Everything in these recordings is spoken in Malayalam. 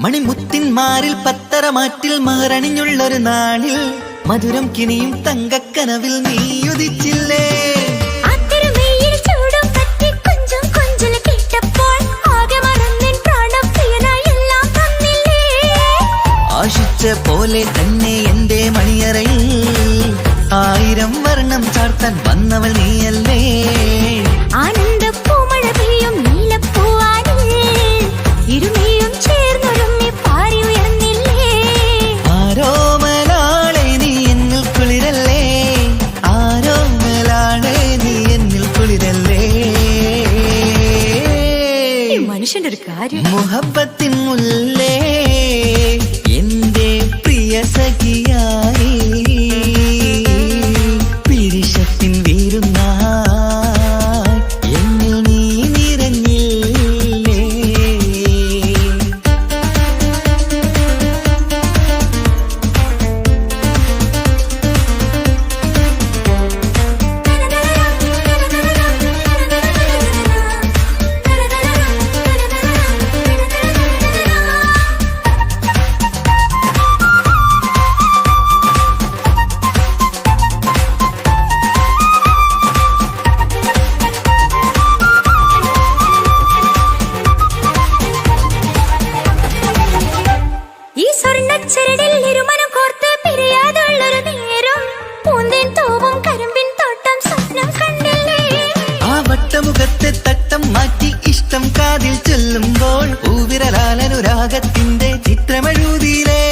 മണിമുത്തിൻ മാറിൽ പത്തരമാറ്റിൽ മഹറണിഞ്ഞുള്ളൊരു നാളിൽ മധുരം കിനിയും തങ്കക്കനവിൽ നീയുദിച്ചില്ലേ. ആശിച്ച പോലെ തന്നെ എന്റെ മണിയറയിൽ 1000 വർണ്ണം ചാർത്താൻ വന്നവൾ നീയല്ലേ. ആനന്ദപ്പൂമഴ പെയ്യും നീലപ്പൂവാനിൽ ഇരുമയും ചേർന്നൊരുമ്മി പാറി ഉയർന്നില്ലേ. ആരോമലാളെ നീ എന്നിൽ കുളിരല്ലേ, ആരോമലാളെ നീ എന്നിൽ കുളിരല്ലേ. മനുഷ്യന്റെ ഒരു കാര്യം. മുഹബത്തിൻ മുല്ലേ എന്റെ പ്രിയ സഖിയായി പിരിശത്തിൻ വീരുന്നായി എന്നിൽ നീ നിറഞ്ഞില്ലേ. മുഖത്തെ തട്ടം മാറ്റി ഇഷ്ടം കാതിൽ ചൊല്ലുമ്പോൾ പൂവിരലാലനുരാഗത്തിന്റെ ചിത്രമെഴുതിയിലേ.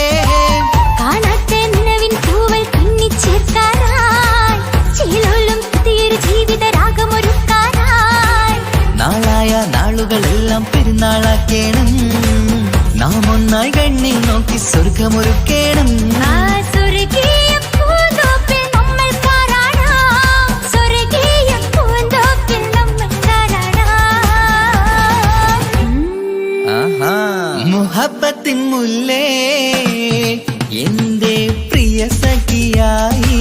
കാണാത്ത നിലവിൻ പൂവൽ കണ്ണിച്ചേർക്കാനായി ചിലോലും പുതിയൊരു ജീവിത രാഗമൊരുക്കാനായി നാളായ നാളുകളെല്ലാം പെരുന്നാളാക്കേണം, നാം ഒന്നായി കണ്ണിൽ നോക്കി സ്വർഗമൊരുക്കേണം. മുഹബത്തിൻ മുല്ലേ എന്റെ പ്രിയ സഖിയായി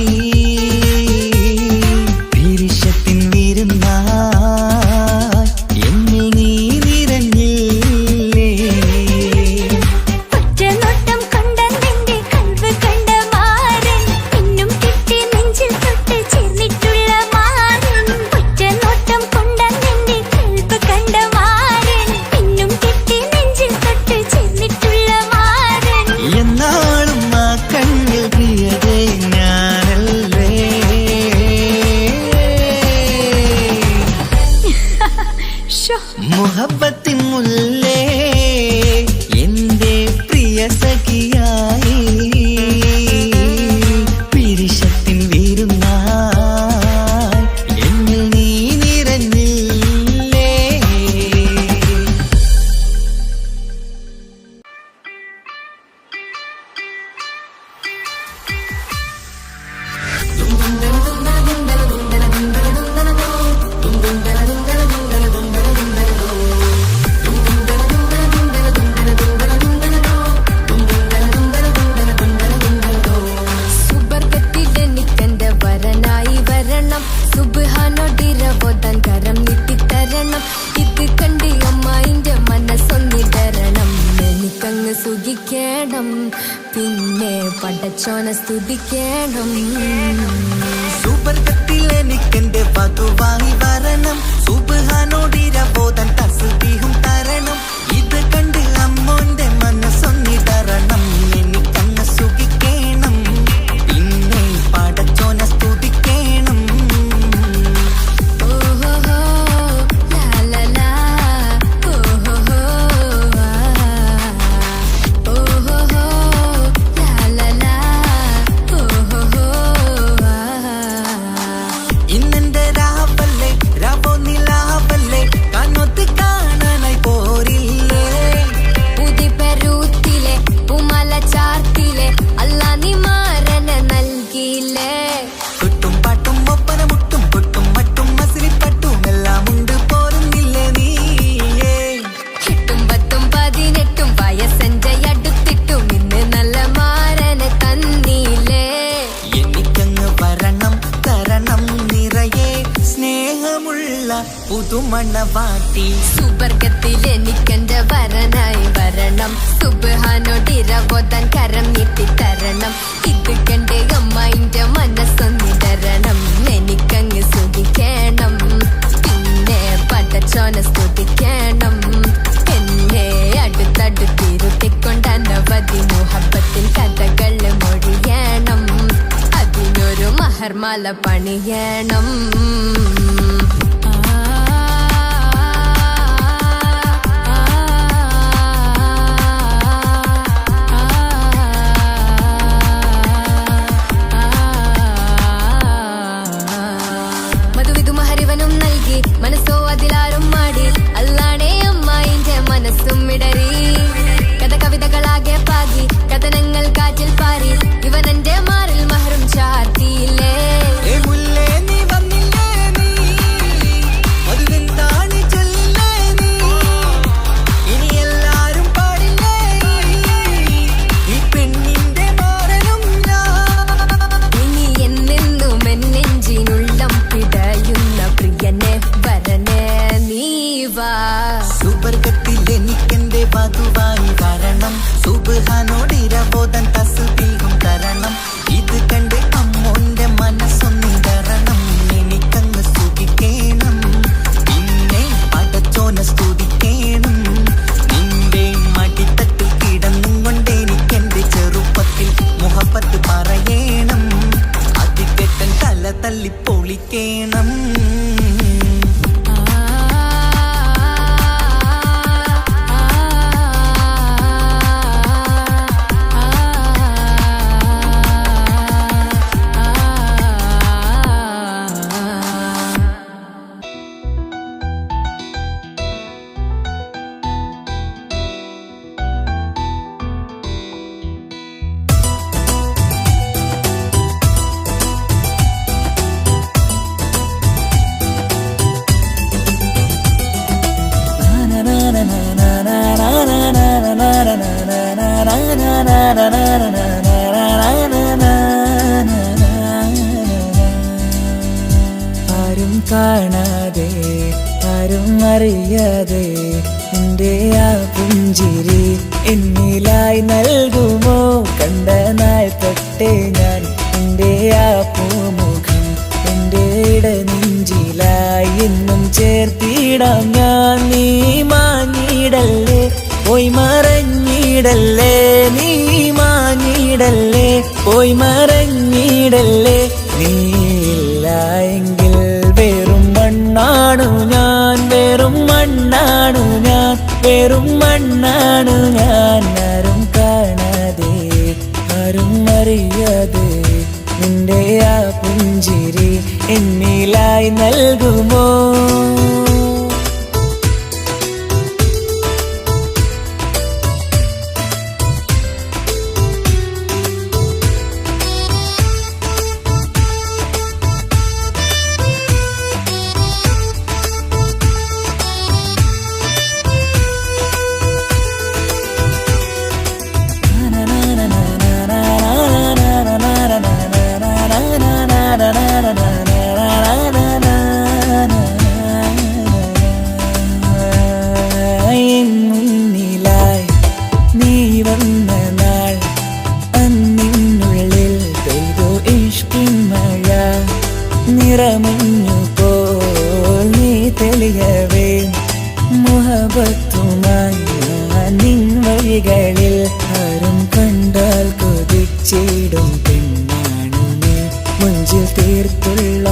പിരിശത്തിൻ വിരുന്നായി എന്നിൽ നീ നിറഞ്ഞില്ലേ. ഒറ്റനോട്ടം കൊണ്ടെന്റെ കൽവ് കണ്ട മാരൻ പിന്നും കിട്ടി നെഞ്ചിൽ തൊട്ട് ചേർന്നിട്ടുള്ള മാരൻ. ഒറ്റനോട്ടം കൊണ്ടെന്റെ കൽവ് കണ്ട മാരൻ പിന്നും കിട്ടി നെഞ്ചിൽ തൊട്ട് ചേർന്നിട്ടുള്ള മാരൻ. എന്നാളും ആ കണ്ണിൽ പ്രിയതേ ഞാനല്ലേ. മുഹബത്തിൻ മുല്ലേ എന്റെ പ്രിയ സഖിയായി പിരിശത്തിൻ വീരുന്നായി എന്നിൽ നീ നിറഞ്ഞില്ലേ. സുബർഗത്തിലെനിക്കെന്റെ വരനായി വരണം, സുബ്ഹാനോടിരവോദാൻ കരം നീട്ടിത്തരണം. ഇത് കണ്ട് അമ്മായിന്റെ മനസ്സൊന്നിടരണം, എനിക്കങ്ങ് സുഖിക്കണം പിന്നെ പടച്ചോനെ സ്തുതിക്കണം. സുബർഗത്തിൽ എനിക്കെന്റെ വധുവായി വരണം, സുബ്ഹാനോടിരവോദാൻ തസ്ബീഹും തരണം. ഇത് കണ്ട് അമ്മോന്റെ മനസ്സൊന്നിടരണം, എനിക്കങ്ങ് സുഖിക്കണം പിന്നെ പടച്ചോനെ സ്തുതിക്കണം. ഓഹോഹോ ലാലലാ ഓഹോഹോ ഓഹോഹോ ലാലലാ ഓഹോഹോ. ഇന്നെന്റെ രാവല്ലേ രാവോ നിലാവല്ലേ കണ്ണൊത്ത് കാണാനായി പോരില്ലേ. പുതിപെരൂത്തിലെ ഉമല ചാർത്തിലെ അല്ലാ നീ മാരനെ നൽകിയില്ലേ. കുട്ടും പാട്ടും ഒപ്പന മുട്ടും കൊട്ടും മട്ടും മസിരിപ്പട്ടും എല്ലാം ഉണ്ട് പോരുന്നില്ലേ നീയേ. 8ഉം 10ഉം 18ഉം വയസ്സെന്റെ അടുത്തിട്ടും ഇന്ന് നല്ല മാരനെ തന്നീലേ. എനിക്കങ്ങ് വരണം തരണം നിറയെ സ്നേഹമുള്ള പുതുമണവാട്ടി. സുബർഗത്തിൽ എനിക്കെന്റെ വരനായി വരണം, സുബ്ഹാനോടിരവോദാൻ കരം നീട്ടിത്തരണം. ഇത് കണ്ട് അമ്മായിന്റെ മനസ്സൊന്നിടരണം. എനിക്കങ്ങ് സുഖിക്കണം, പിന്നെ പടച്ചോനെ സ്തുതിക്കണം. എന്നെ അടുത്തടുത്തിരുത്തിക്കൊണ്ട് അനവധി മുഹബത്തിൻ കഥകൾ മൊഴിയണം. അതിനൊരു മഹർമാല പണിയണം. മനസ്സോ അതിലാരും മാടി അല്ലാണേ അമ്മായിന്റെ മനസ്സും ഇടറി. കവിതകളാകെ പാകി കഥനങ്ങൾ കാറ്റിൽ പാറി. ഇവനെന്റെ മാറിൽ മഹറും ചാർത്തിയില്ലേ. ഇനി എന്നെന്നും എന്നെഞ്ചിനുള്ളം പിടയുന്ന പ്രിയനെ വരനെ നീവാ. സുബർഗത്തിൽ എനിക്കെന്റെ വധുവായി വരണം. സുബ്ഹാനോടിരവോദാൻ തസ്ബീഹും തരണം. ഇത് കണ്ട് അമ്മോന്റെ മനസ്സൊന്നിടരണം. എനിക്കങ്ങ് സുഖിക്കണം, പിന്നെ പടച്ചോനെ സ്തുതിക്കണം. നിന്റെ മടിത്തട്ടിൽ കിടന്നും കൊണ്ട് എനിക്കെന്റെ ചെറുപ്പത്തിൽ മുഹബത്ത് പറയണം. അത് കെട്ടൻ തല തല്ലി പൊളിക്കണം. ആരും കാണാതെ ആരും അറിയാതെ എൻ്റെ ആ പുഞ്ചിരി എന്നിലായി നൽകുമോ? കണ്ട നാൾ തൊട്ടേ ഞാൻ എൻ്റെ ആ പൂമുഖം എൻ്റെ ഇടനെഞ്ചിലായി എന്നും ചേർത്തിടാം ഞാൻ. നീ മാഞ്ഞിടല്ലേ, പോയി മറഞ്ഞിടല്ലേ. നീ മാഞ്ഞിടല്ലേ, പോയി മറഞ്ഞിടല്ലേ. നീയില്ല എങ്കിൽ വെറും മണ്ണാണു ഞാൻ, വെറും മണ്ണാണു ഞാൻ, വെറും മണ്ണാണു ഞാൻ. ആരും കാണാതെ ആരും അറിയാതെ നിന്റെ ആ പുഞ്ചിരി എന്നിലായി നൽകുമോ? മുന്നിലായി നീ വന്ന നാൾ അന്നിനുള്ളിൽ പെയ്തു ഇഷ്കിൻ മഴ. നിറമഞ്ഞു പോൽ നീ തെളിയവേ മുഹബത്തുമായി നിൻ വഴികളിൽ. ആരും കണ്ടാൽ കൊതിച്ചിടും പെണ്ണാണു നീ. മുഞ്ചിൽ തീർത്തുള്ള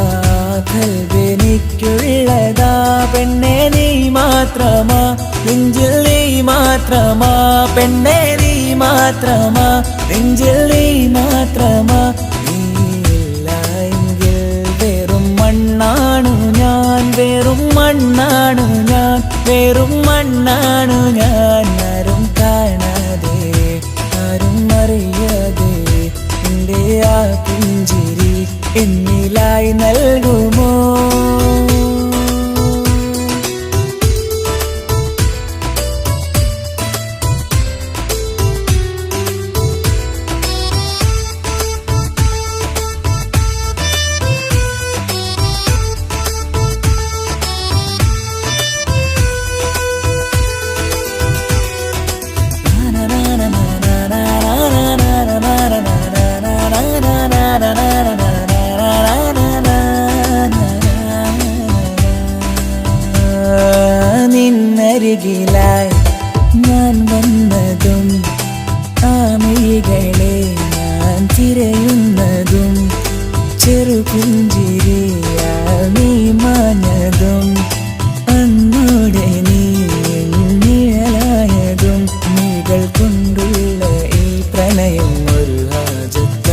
കൽവെനിക്കുള്ളതാ പെണ്ണെ നീ മാത്രമാ. നെഞ്ചിൽ നീ മാത്രമാ പെണ്ണെ നീ മാത്രമാ. നെഞ്ചിൽ നീ മാത്രമാ. നീയില്ല എങ്കിൽ വെറും മണ്ണാണു ഞാൻ, വെറും മണ്ണാണു ഞാൻ, വെറും മണ്ണാണു ഞാൻ. ആരും കാണാതെ ആരും അറിയാതെ എൻ്റെ ആ പുഞ്ചിരി എന്നിലായി നൽകുമോ? വന്നതും ആ മിഴികളെ ഞാൻ തിരയുന്നതും ചെറുപുഞ്ചിരിയാൽ നീ മാഞ്ഞതും അന്നോടെ നീ നിഴലായതും നീകൾ കൊണ്ടുള്ള ഈ പ്രണയം ഒരു ഹാജത്ത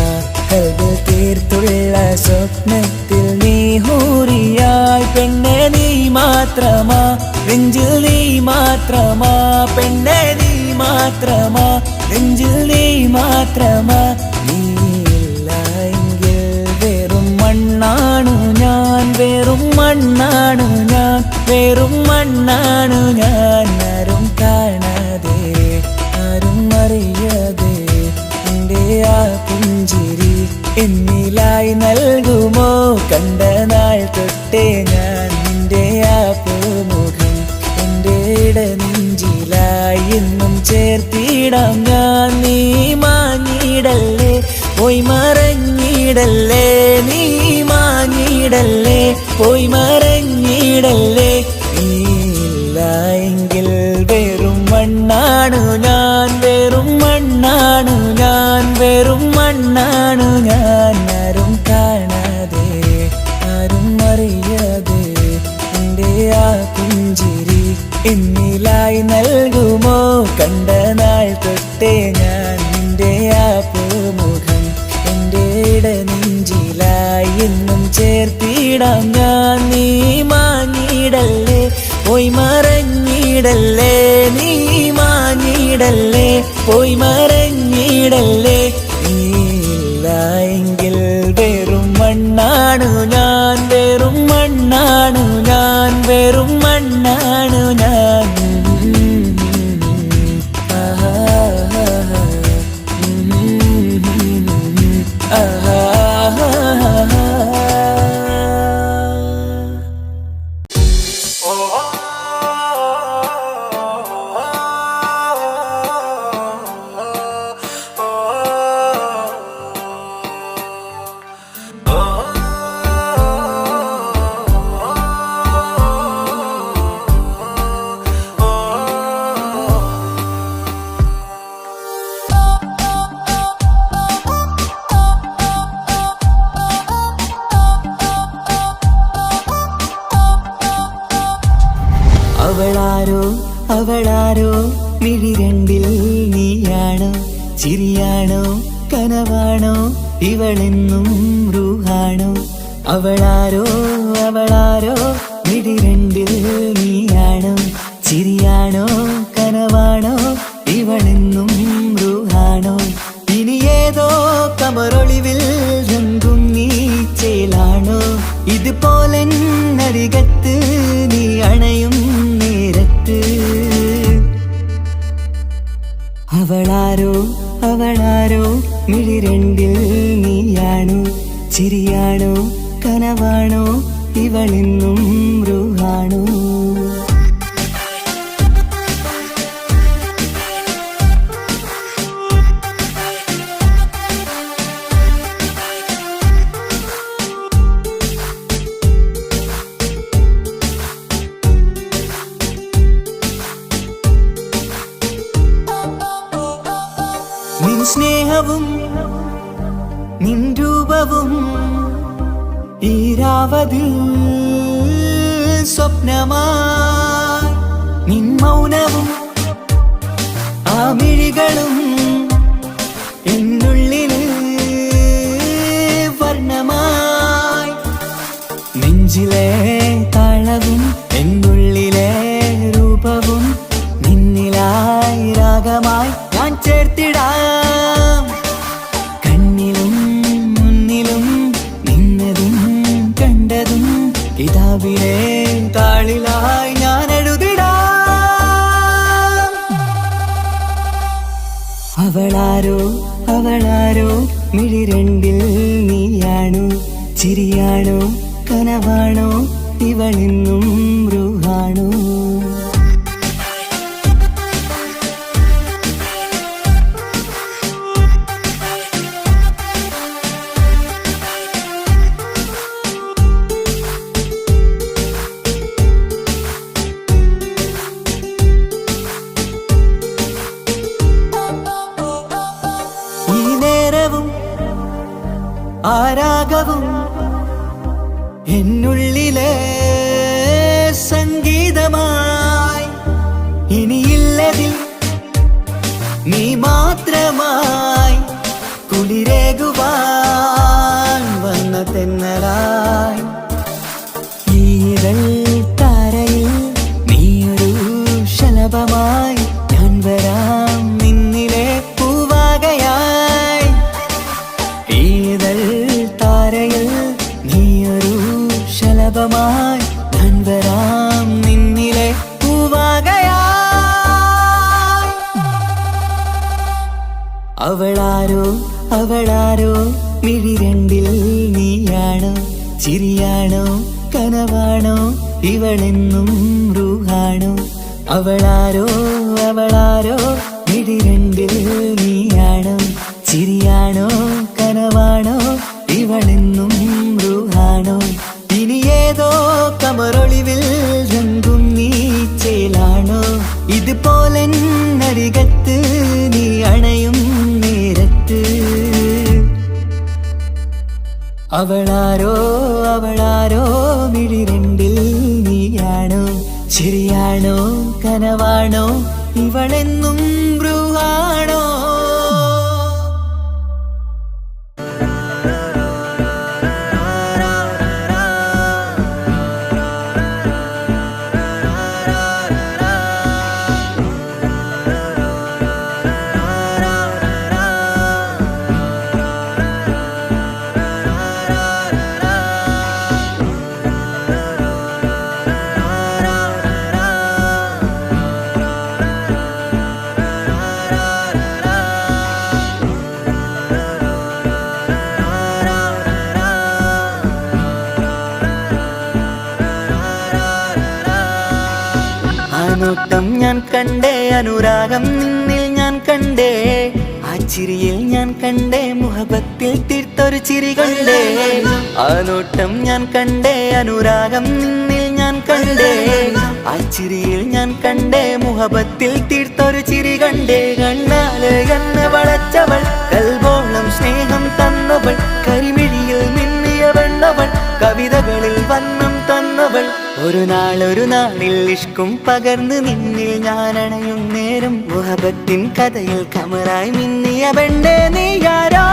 കൽബിൽ തീർത്തുള്ള സ്വപ്നത്തിൽ നീ ഹൂറിയായി പെണ്ണെ നീ മാത്രമാ നെഞ്ചിൽ നീ മാത്രമാ പെണ്ണെ നീ മാത്രമാ നെഞ്ചിൽ നീ മാത്രമാ നീയില്ല എങ്കിൽ വെറും മണ്ണാണു ഞാൻ വെറും മണ്ണാണു ഞാൻ വെറും മണ്ണാണു ഞാൻ ആരും കാണാതെ ആരും അറിയാതെ എൻ്റെ ആ പുഞ്ചിരി എന്നിലായി നൽകുമോ കണ്ട നാൾ തൊട്ടേ ഞാൻ നിന്റെ ആ പൂമുഖം എൻ്റെ ഇടനെഞ്ചിലായി എന്നും ചേർത്തിടാം ഞാൻ നീ മാഞ്ഞിടല്ലേ പോയി മറഞ്ഞിടല്ലേ നീ മാഞ്ഞിടല്ലേ പോയി മറഞ്ഞിടല്ലേ നീയില്ല എങ്കിൽ വെറും മണ്ണാണു ഞാൻ വെറും മണ്ണാണു ഞാൻ വെറും മണ്ണാണു ഞാൻ ആരും കാണാതെ ആരും അറിയാതെ എൻ്റെ ആ പുഞ്ചിരി എന്നിലായി നൽകുമോ കണ്ട നാൾ തൊട്ടേ ഞാൻ നിന്റെ ആ പൂമുഖം എൻ്റെ ഇടനെഞ്ചിലായി എന്നും ചേർത്തിടാം ഞാൻ നീ മാഞ്ഞിടല്ലേ പോയി മറഞ്ഞിടല്ലേ നീ മാഞ്ഞിടല്ലേ പോയി മറഞ്ഞിടല്ലേ നീയില്ല എങ്കിൽ വെറും മണ്ണാണു ഞാൻ വെറും മണ്ണാണു ഞാൻ വെറും മണ്ണാണു ഞാൻ അവളാരോ അവളാരോ മിഴി രണ്ടിൽ നീയാണോ ചിരിയാണോ കനവാണോ ഇവളെന്നും റൂഹാണോ അവളാരോ അവളാരോ മിഴി രണ്ടിൽ നീയാണോ ചിരിയാണോ കനവാണോ ഇവളെന്നും റൂഹാണോ ഇനി ഏതോ കമറൊളിവിൽ രംഗും നീ ചേലാണോ ഇതുപോലെ നരികത്ത് നീ അണയും നേരത്ത് അവളാരോ അവളാരോ മിഴി രണ്ടിൽ നീയാണോ ചിരിയാണോ കനവാണോ ഇവളെന്നും റൂഹാണോ നിൻ സ്നേഹവും നിൻ രൂപവും ഈരാവതിൽ സ്വപ്നമായി നിൻ മൗനവും ആ മിഴികളും എന്നുള്ളിൽ വർണ്ണമായി നെഞ്ചിലെ താളവും എന്നുള്ളിലെ രൂപവും നിന്നിലായി രാഗമായി ഞാൻ ചേർത്തിടാം കണ്ണിലും മുന്നിലും നിന്നതും കണ്ടതും കിതാബിലെ താളിലായി ഞാൻ എഴുതിടാം അവളാരോ അവളാരോ മിഴി രണ്ടിൽ നീയാണോ ചിരിയാണോ കനവാണോ ഇവളെന്നും റൂഹാണോ രാഗവും എന്നുള്ളിലെ സംഗീതമായി ഇനിയില്ലതിൽ നീ മാത്രമായി കുളിരേകുവാൻ വന്ന തെന്നലായി ഈതൾ താരയിൽ നീയൊരു ശലഭമായി ഞാൻ വരാം നിന്നിലെ പൂവാകയായി ഈതൾ താരയിൽ നീയൊരു ശലഭമായി ഞാൻ വരാം നിന്നിലെ പൂവാകയായി അവളാരോ അവളാരോ മിഴി രണ്ടിൽ നീയാണോ ചിരിയാണോ കനവാണോ ഇവളെന്നും റൂഹാണോ അവളാരോ അവളാരോ മിഴി രണ്ടിൽ നീയാണോ ചിരിയാണോ കനവാണോ ഇവളെന്നും റൂഹാണോ ഇനി ഏതോ കമറൊളിവിൽ രംഗും നീ ചേലാണോ ഇതുപോലെ നരികത്ത് നീ അണയും നേരത്ത് അവളാരോ അവളാരോ മിഴി രണ്ടിൽ നീയാണോ ശരിയാണോ കനവാണോ ഇവളെന്നും ബ്രൂഹാണോ നോട്ടം ഞാൻ കണ്ടേ അനുരാഗം നിന്നിൽ ഞാൻ കണ്ടേ ആ ചിരിയിൽ ഞാൻ കണ്ടേ മുഹബത്തിൽ തീർത്തൊരു ചിരി കണ്ടേ ആ നോട്ടം ഞാൻ കണ്ടേ അനുരാഗം നിന്നിൽ ഞാൻ കണ്ടേ ആ ചിരിയിൽ ഞാൻ കണ്ടേ മുഹബത്തിൽ തീർത്തൊരു ചിരി കണ്ടേ കണ്ണാല് എന്നെ വളച്ചവൾ കൽബോളം സ്നേഹം തന്നവൾ കരിമിഴിയിൽ മിന്നിയ വെണ്ണവൾ കവിതകളിൽ വന്നം തന്നവൾ ഒരു നാളിൽ ഇഷ്കും പകർന്ന് നിന്നിൽ ഞാൻ അണയും നേരം മുഹബത്തിൻ കഥയിൽ കമറായി മിന്നിയ പെണ്ണേ നീയാരോ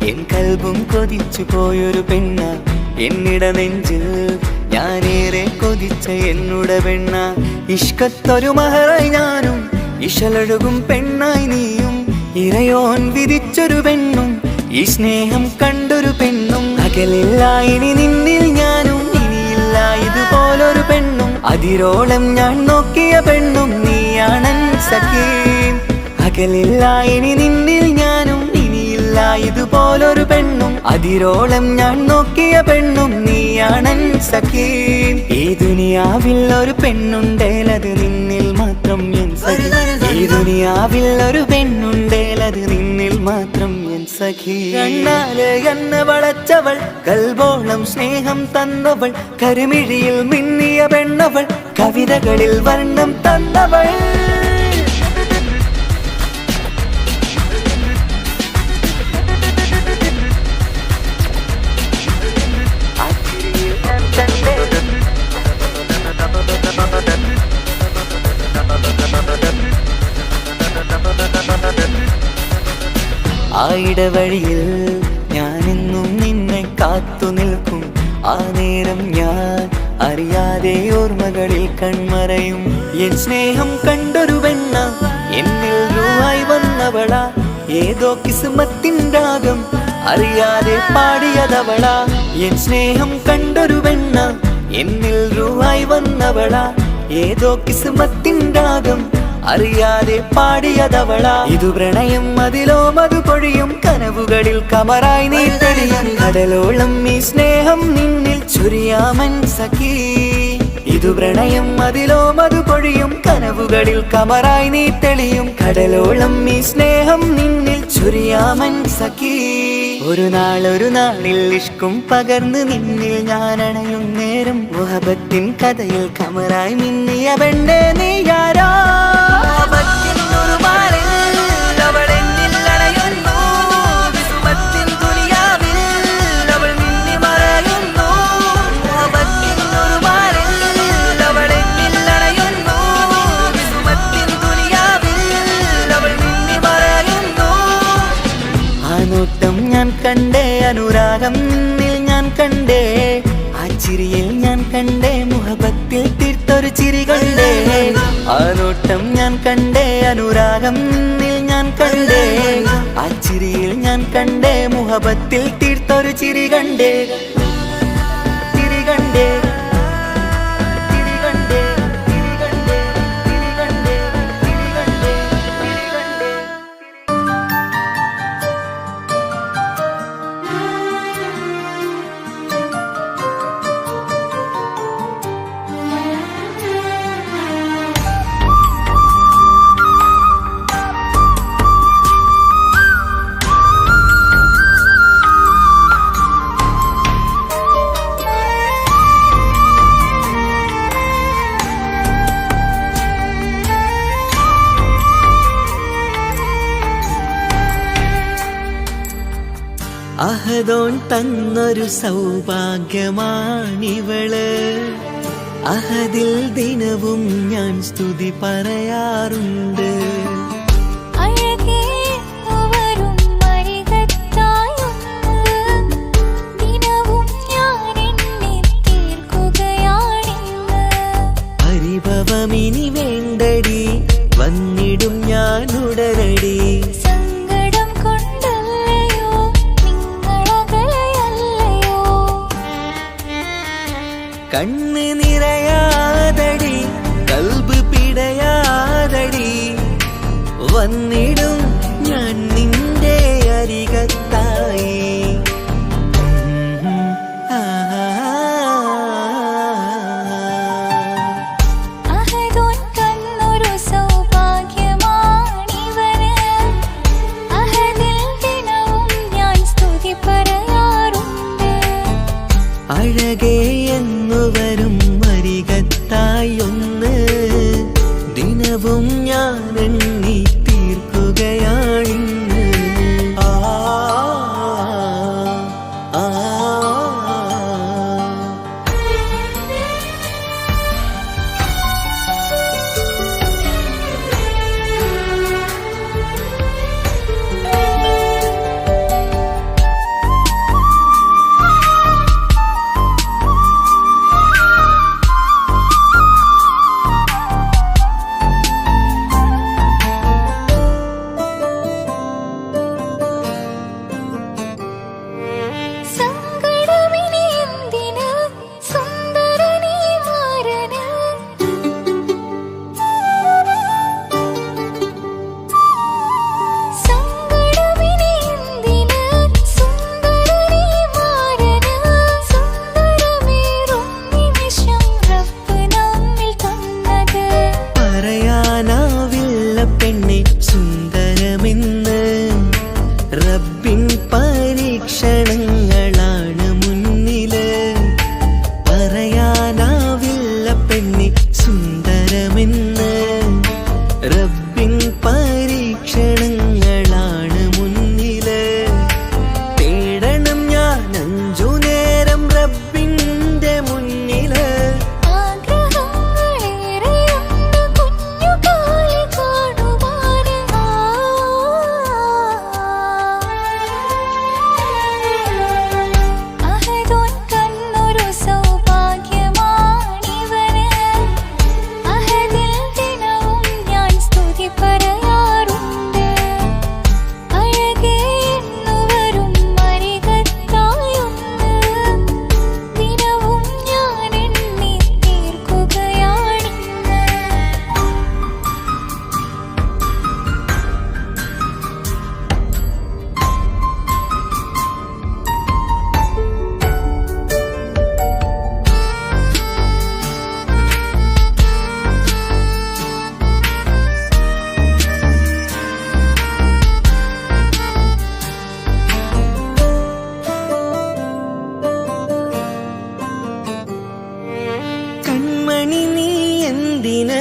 എൻ കൽബും കൊതിച്ചു പോയൊരു പെണ്ണ എന്നിട നെഞ്ചിൽ ഞാനേറെ കൊതിച്ച എന്നുട പെണ്ണ ഇഷ്കത്തൊരു മഹറായി ഞാനും ഇശലൊഴുകും പെണ്ണായി നീയും ഇറയോൻ വിധിച്ചൊരു പെണ്ണും ഈ സ്നേഹം കണ്ടൊരു പെണ്ണും അകലില്ല ഇനി നിന്നിൽ ഞാനും ഇനിയില്ല ഇതുപോലൊരു പെണ്ണും അതിരോളം ഞാൻ നോക്കിയ പെണ്ണും നീയാണൻ സഖീ അകലില്ല ഇനി നിന്നിൽ ഞാനും ഇതുപോലൊരു പെണ്ണും അതിരോളം ഞാൻ നോക്കിയ പെണ്ണും നീയാണൻ സഖീ ഈ ദുനിയാവിൽ ഒരു പെണ്ണുണ്ടേലത് നിന്നിൽ മാത്രം എൻ സഖി ഈ ദുനിയാവിൽ ഒരു പെണ്ണുണ്ടേലത് നിന്നിൽ മാത്രം എൻ സഖി കണ്ണാല് എന്നെ വളച്ചവൾ കൽബോളം സ്നേഹം തന്നവൾ കരിമിഴിയിൽ മിന്നിയ പെണ്ണവൾ കവിതകളിൽ വർണ്ണം തന്നവൾ ആ ഇടവഴിയിൽ ഞാനെന്നും നിന്നെ കാത്തു നിൽക്കും ആ നേരം ഞാൻ അറിയാതെ ഓർമ്മകളിൽ കൺമറയും എൻ സ്നേഹം കണ്ടൊരു പെണ്ണ എന്നിൽ രൂപായി വന്നവളാ ഏതോ കിസ്മത്തിൻ രാഗം അറിയാതെ പാടിയതവളാ എൻ സ്നേഹം കണ്ടൊരു പെണ്ണ എന്നിൽ രൂപായി വന്നവളാ ഏതോ കിസ്മത്തിൻ രാഗം അറിയാതെ പാടിയതവളാ ഇതു പ്രണയം അതിലോ മധു പൊഴിയും കനവുകളിൽ കമറായി നീ തെളിയും കടലോളം ഈ സ്നേഹം നിന്നിൽ ചൊരിയാമൻ സഖീ മധുപ്രണയം അതിലോ മധു പൊഴിയും കനവുകളിൽ കമറായി നീ തെളിയും കടലോളം ഈ സ്നേഹം നിന്നിൽ ചൊരിയാമൻ സഖി ഒരു നാളിൽ ഇഷ്കും പകർന്ന് നിന്നിൽ ഞാൻ അണയും നേരം മുഹബത്തിൻ കഥയിൽ കമറായി മിന്നിയ പെണ്ണേ നീ ആരാ ഞാൻ കണ്ടേ അനുരാഗം നിന്നിൽ ഞാൻ കണ്ടേ ആ ചിരിയിൽ ഞാൻ കണ്ടേ മുഹബത്തിൽ തീർത്തൊരു ചിരി കണ്ടേ ആ നോട്ടം ഞാൻ കണ്ടേ അനുരാഗം നിന്നിൽ ഞാൻ കണ്ടേ ആ ചിരിയിൽ ഞാൻ കണ്ടേ മുഹബത്തിൽ തീർത്തൊരു ചിരി കണ്ടേ ചിരി കണ്ടേ അഹദോൻ തന്നൊരു സൗഭാഗ്യമാണിവള് അഹദിൽ ദിനവും ഞാൻ സ്തുതി പറയാറുണ്ട് പരിഭവമിനി വേണ്ടടി വന്നിടും ഞാൻ ഉടനടി കണ്ണ് നിറയാതടി കൽബ് പിടയാതടി വന്നിടും ഞാൻ നിന്റെ അരികത്തായി അഴകേ എന്നു വരും അരികത്തായി ഒന്ന് ദിനവും ഞാൻ എണ്ണി തീർക്കുകയാണിന്ന് കൺമണി നീ എന്തിന്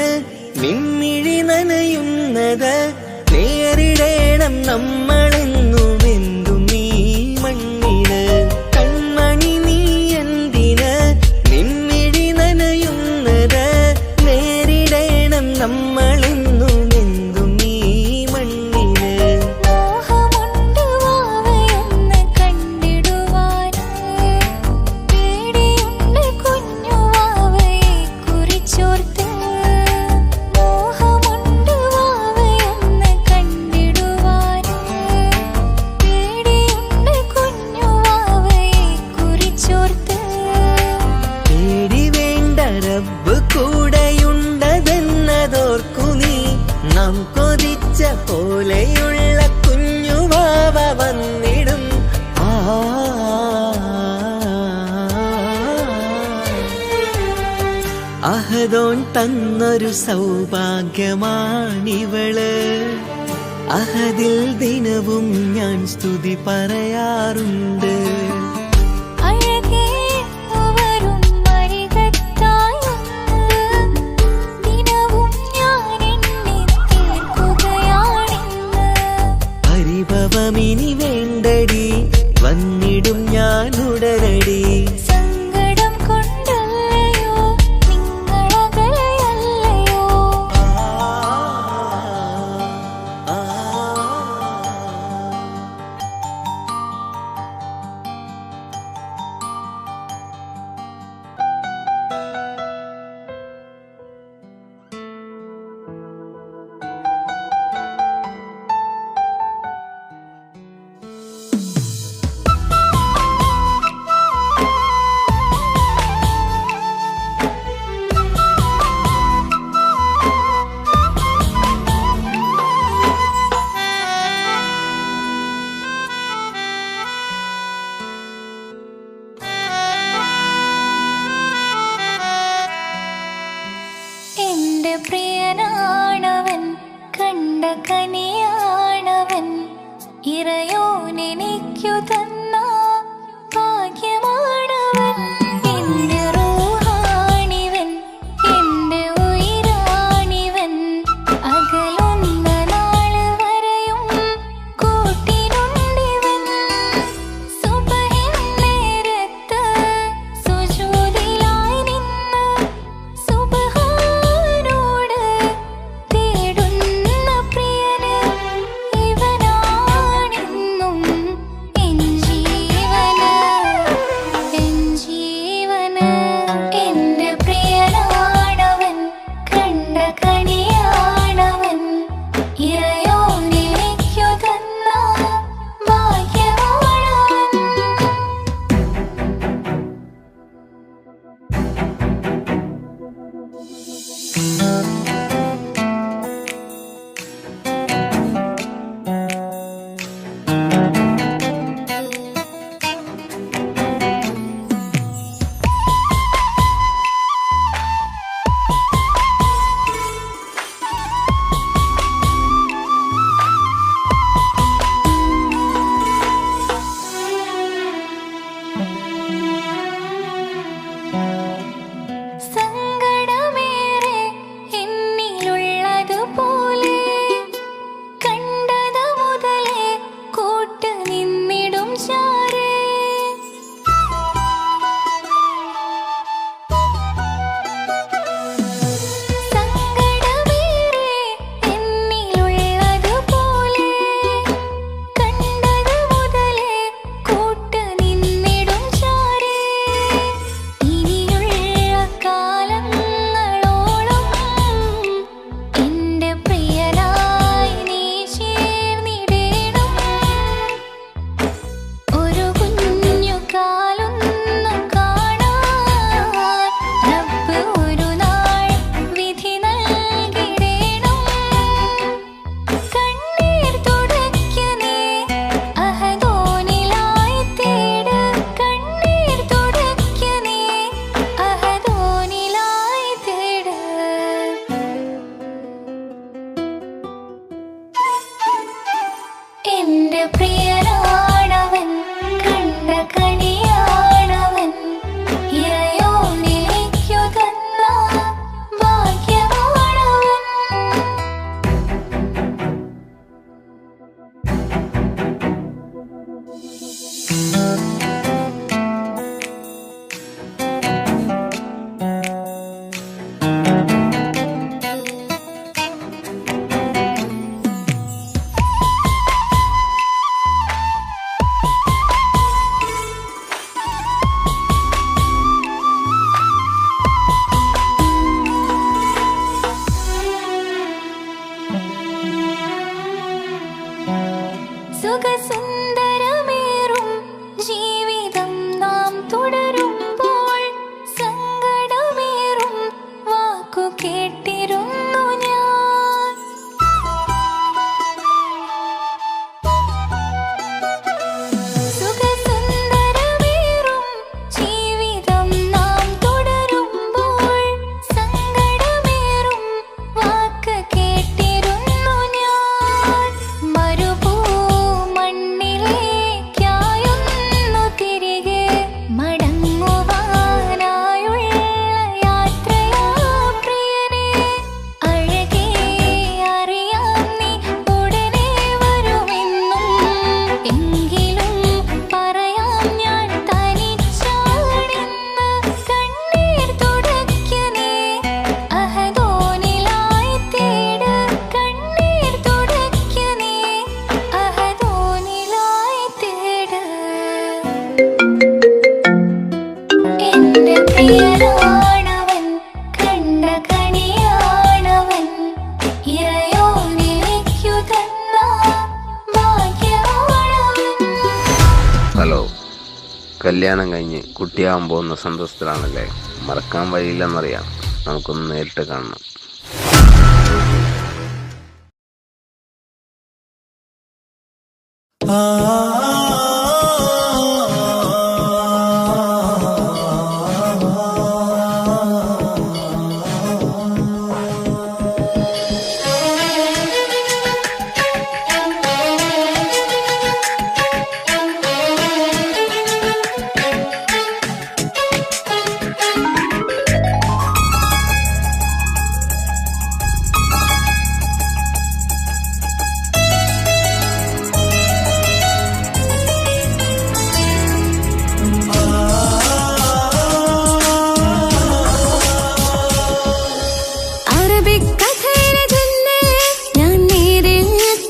നിൻമിഴി നനയുന്നത് നേരിടേണം നമ്മളെന്നും എന്തും നീ മണ്ണിന് കൺമണി നീ എന്തിന് നിൻമിഴി നനയുന്നത് നേരിടേണം നമ്മളെന്നും എന്തും നീ മണ്ണിന് മോഹമുണ്ട് വാവയൊന്ന് കണ്ടിടുവാൻ പേടിയുണ്ട് കുഞ്ഞു വാവയെ കുറിച്ചോർത്ത് മോഹമുണ്ട് വാവയൊന്ന് കണ്ടിടുവാൻ പേടിയുണ്ട് കുഞ്ഞു വാവയെ കുറിച്ചോർത്ത് പേടി വേണ്ട റബ്ബ് കൂടെയുണ്ടതെന്നതോർക്കു നീ നാം കൊതിച്ച പോലെയുള്ള കുഞ്ഞുവാവ വന്നിടും അഹദോൻ തന്നൊരു സൗഭാഗ്യമാണിവള് അഹദിൽ ദിനവും ഞാൻ സ്തുതി പറയാറുണ്ട് അഴകേ വരും മരികത്തായൊന്ന് ദിനവും ഞാൻ എണ്ണി തീർക്കുകയാണിന്ന് പരിഭവമിനി വേണ്ടടി വന്നിടും ഞാൻ ഉടനടി സങ്കടം കൊണ്ടല്ലയോ നിങ്ങളകലെയല്ലയോ എന്റെ പ്രിയനാണവൻ കണ്ട കനിയാണവൻ ഇറയോനെനിക്കു തന്ന ഭാഗ്യമാണവൻ എന്റെ റൂഹാണിവൻ എന്റെ ഉയിരാണിവൻ അകലുന്ന നാള് വരെയും കൂട്ടിനുണ്ടിവൻ സുബഹിൻ നേരത്ത് സുജൂദിലായി നിന്ന് സുബ്ഹാനോട് തേടുന്ന പ്രിയന് ഇവനാണെന്നും എൻ സുഖസുന്ദരമേറും ജീവിതം നാം തുടരുമ്പോൾ സങ്കടമേറും വാക്കു കേട്ടിരുന്നു ഞാൻ. സുഖസുന്ദരമേറും ജീവിതം നാം തുടരുമ്പോൾ സങ്കടമേറും വാക്ക് കേട്ടിരുന്നു ഞാൻ. മരുഭൂമണ്ണിലേക്കായൊന്നു തിരികെ മടങ്ങുവാനായുള്ള യാത്രയാ പ്രിയനേ. അഴകേ അറിയാം നീ ഉടനെ വരുമെന്നും. എങ്കിലും പറയാം ഞാൻ തനിച്ചാണെന്ന്. കണ്ണീർ തുടയ്ക്ക നീ അഹദോനിലായി തേട്. കണ്ണീർ തുടയ്ക്ക നീ അഹദോനിലായി തേട്. എന്റെ പ്രിയനാണവൻ, കണ്ട കണിയാണവൻ, ഇറയോനിലേക്കു തന്ന ഭാഗ്യമാണവൻ. ഹലോ, കല്യാണം കഴിഞ്ഞ് കുട്ടിയാവാൻ പോകുന്ന സന്തോഷത്തിലാണല്ലേ? മറക്കാൻ വഴിയില്ലെന്നറിയാം. നമുക്കൊന്ന് നേരിട്ട് കാണണം. അറബിക്കഥയിലെ ജിന്നെ ഞാൻ നേരിൽ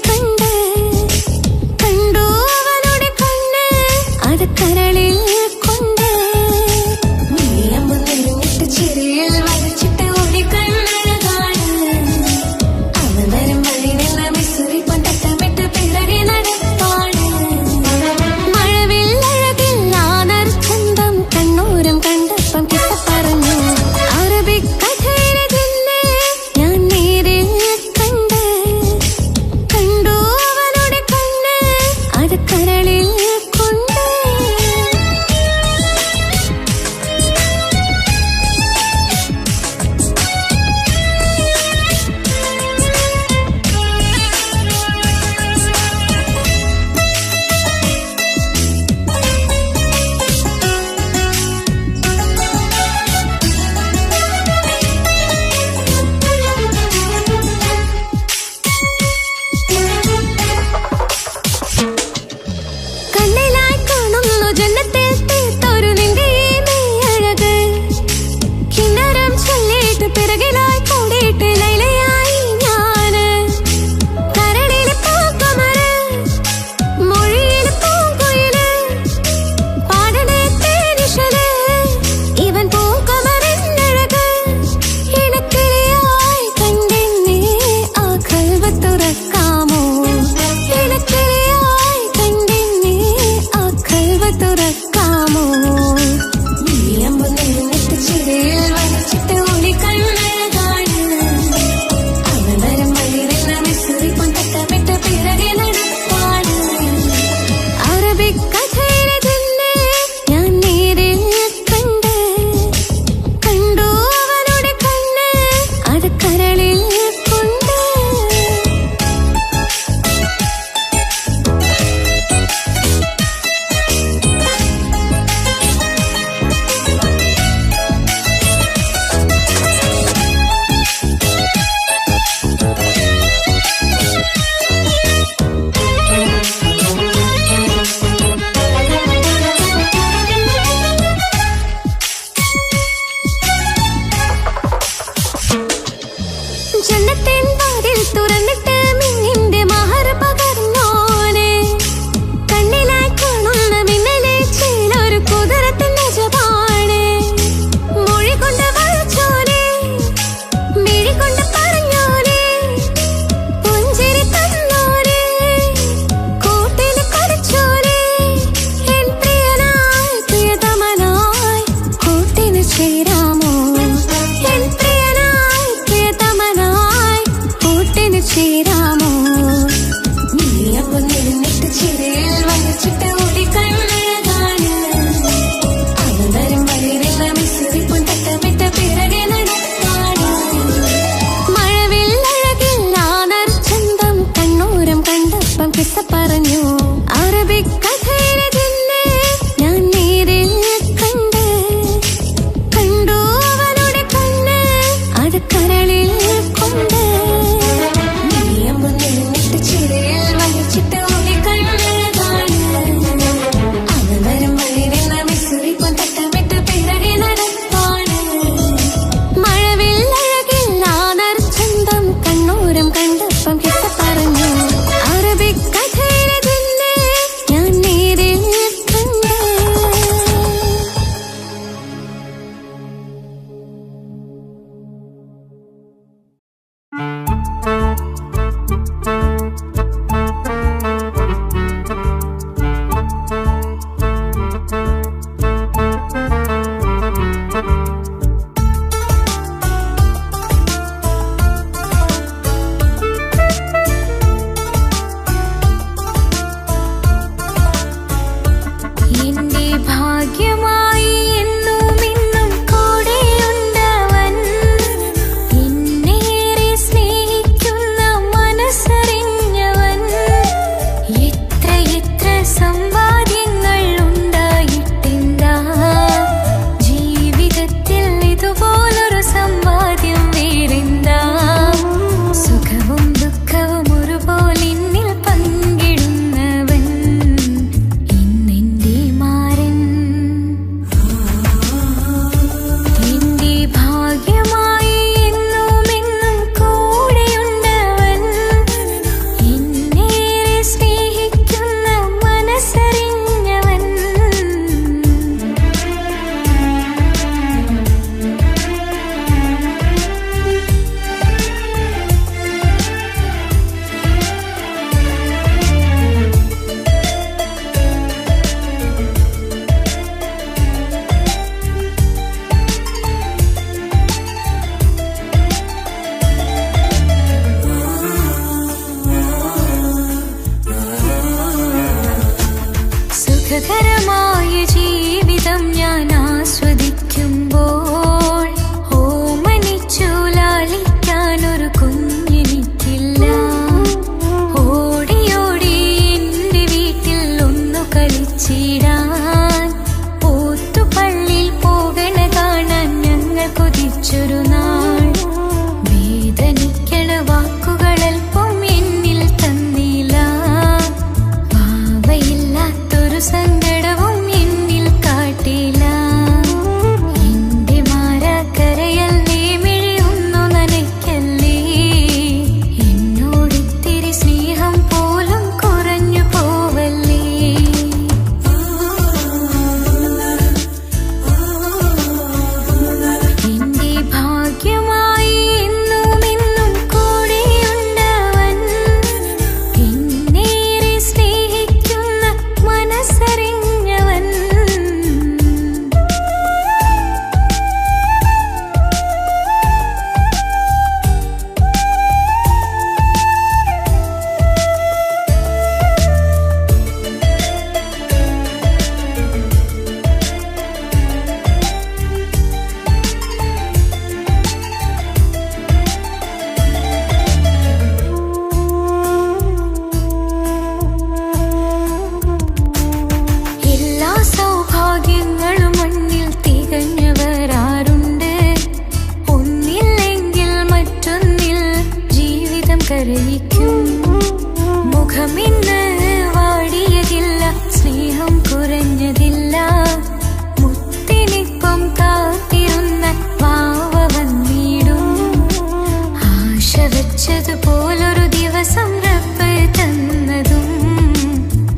കണ്ട്. കണ്ടു അവളുടെ കണ്ണ്, അത് കരളിൽ കൊണ്ട്. നീലമ്പ് നിറഞ്ഞിട്ട് ചിരിയിൽ വരച്ചിട്ട് ഒരു കണ്ണഴകാണ്. അവൻ വരും വഴി നിന്ന് മിസ്സുറി കൊണ്ടത്തമിട്ട് പിറകെ നടപ്പാണ്. മഴവില്ലഴകിൽ ആനർച്ചന്തം കണ്ണൂരം കണ്ടപ്പം കിട്ട പറഞ്ഞു. അറബിക്കഥയിലെ ജിന്നെ ഞാൻ നേരിൽ കണ്ട്. കണ്ടു അവളുടെ കണ്ണ്, അത് കരളിൽ കൊണ്ട്. കണ്ണിലായി കാണുന്നു ജന്നത്തിൽ തീർത്തൊരു നിന്റെ ഈ മെയ്യഴക്. കിന്നരം ചൊല്ലിയിട്ട് പിറകിലായി കൂടിയിട്ട് ലൈലയായി ഞാന്. കരളിലെ പൂക്കുമര്, മൊഴിയിലെ പൂങ്കുയില്, പാടണേ തേനിശല്, ഇവൻ പൂക്കുമരഴക്. ഇണക്കിളിയായി കണ്ടെന്നെ ആ കൽവ് തുറക്കാമോ? ഇണക്കിളിയായി കണ്ടെന്നെ ആ കൽവ് തുറക്കാമോ? നീലമ്പ് നിന്നിട്ട് ചിരിയിൽ വരച്ചിട്ട് ഒരു കണ്ണഴകാണ്. തുറന്നിട്ട് മിന്നിന്റെ മഹർ പകർന്നോനെ കണ്ണിലായി കാണുന്ന മിന്നലെ ചേലൊരു കുതിരത്തിന്റെ ജപാണ് മൊഴി കൊണ്ട് വളച്ചോനെ മിഴി കൊണ്ട് പറഞ്ഞോനെ പുഞ്ചിരി തന്നോനെ കൂട്ടിന് കളിച്ചോനെ എൻ പ്രിയനായി പ്രിയതമനായി കൂട്ടിന് ചേരാമോ എൻ പ്രിയനായി പ്രിയതമനായി കൂട്ടിന് ചേരാമോ നീ അപ്പോൾ നിന്നിട്ട് ചിരയിൽ വന്നിച്ചിട്ട് ഓടിക്കണ്ണഴകാണ് അവതരം വഴിയില്ല മിസ്സിരിപ്പും തട്ടമിട്ട പിറകെ നടക്കാണ് മഴവില്ലഴകില്ലാതൊരു ചന്തം കണ്ണൂരം കണ്ടപ്പം കിസ്സ പറഞ്ഞു അറബിക് കഥയിലെ തന്നെ ഞാൻ നേരിൽ കണ്ടു അവനുടെ കണ്ണ് അത് കരളിൽ കൊണ്ട് നീയമ്പ് നിന്നിട്ട് ചിരയിൽ വഹിച്ചിട്ട് ഓടിക്കണ്ണഴകാണ് അവതരം വഴിയില്ല മിസ്സിരിപ്പും തട്ടമിട്ട് പിറകെ നടക്കാണ് മഴവില്ലഴകില്ലാതൊരു ചന്തം കണ്ണൂരം കണ്ടപ്പം കിസ്സ പറഞ്ഞു അറബിക് കഥയിലെ തന്നെ ഞാൻ നേരിൽ കണ്ട് എന്റെ ഭാഗ്യമായി എന്നും ഇന്നും കൂടെയുണ്ടവൻ എന്നേറെ സ്നേഹിക്കുന്ന മനസ്സറിഞ്ഞവൻ എത്ര എത്ര സമ്പാദ്യങ്ങൾ ഉണ്ടായിട്ടെന്താ ജീവിതത്തിൽ ഇതുപോലൊരു സമ്പാദ്യം വേറെന്താ സുഖവും ദുഃഖവും ഒരുപോലെ എന്നിൽ പങ്കിടുന്നവൻ ഇന്നെന്റെ മാരൻ എന്റെ ഭാഗ്യമായി എന്നും എന്നും കൂടെയുണ്ടവൻ എന്നേറെ സ്നേഹിക്കുന്ന മനസ്സറിഞ്ഞവൻ സുഖകരമായ ജീവിതം ഞാൻ ആസ്വദിക്കുമ്പോൾ ഓമനിച്ചു ലാളിക്കാനൊരു കുഞ്ഞെനിക്കില്ല ഓടി ഓടി എന്റെ വീട്ടിൽ ഒന്നു കളിച്ചിടാൻ പോത്തുപള്ളിയിൽ പോകണ കാണാൻ ഞങ്ങൾ കൊതിച്ചൊരു നാൾ വേദനിക്കണ വാക്കുകളൽപ്പം എന്നിൽ തന്നില്ല പാവയില്ലാത്തൊരു സങ്കടവും എന്നിൽ കാട്ടില്ല എന്റെ മാരാക്കരയല്ലേ മിഴിയൊന്നു നനയ്ക്കല്ലേ എന്നോടിത്തിരി സ്നേഹം പോലും കുറഞ്ഞു പോവല്ലേ എന്റെ ഭാഗ്യമായി എന്നും എന്നും കൂടെയുണ്ടവൻ എന്നേറെ സ്നേഹിക്കുന്ന മനസ്സറിഞ്ഞവൻ എല്ലാ സൗഭാഗ്യങ്ങളും മണ്ണിൽ തികഞ്ഞവരാരുണ്ട് ഒന്നില്ലെങ്കിൽ മറ്റൊന്നിൽ ജീവിതം കരയിക്കും മുഖമിന്ന് വാടിയതില്ല സ്നേഹം കുറഞ്ഞതില്ല മുത്തിനിപ്പം കാത്തിരുന്ന വാവ വന്നിടും ആശ വെച്ചതുപോലെ ദിവസം റബ്ബ് തന്നതും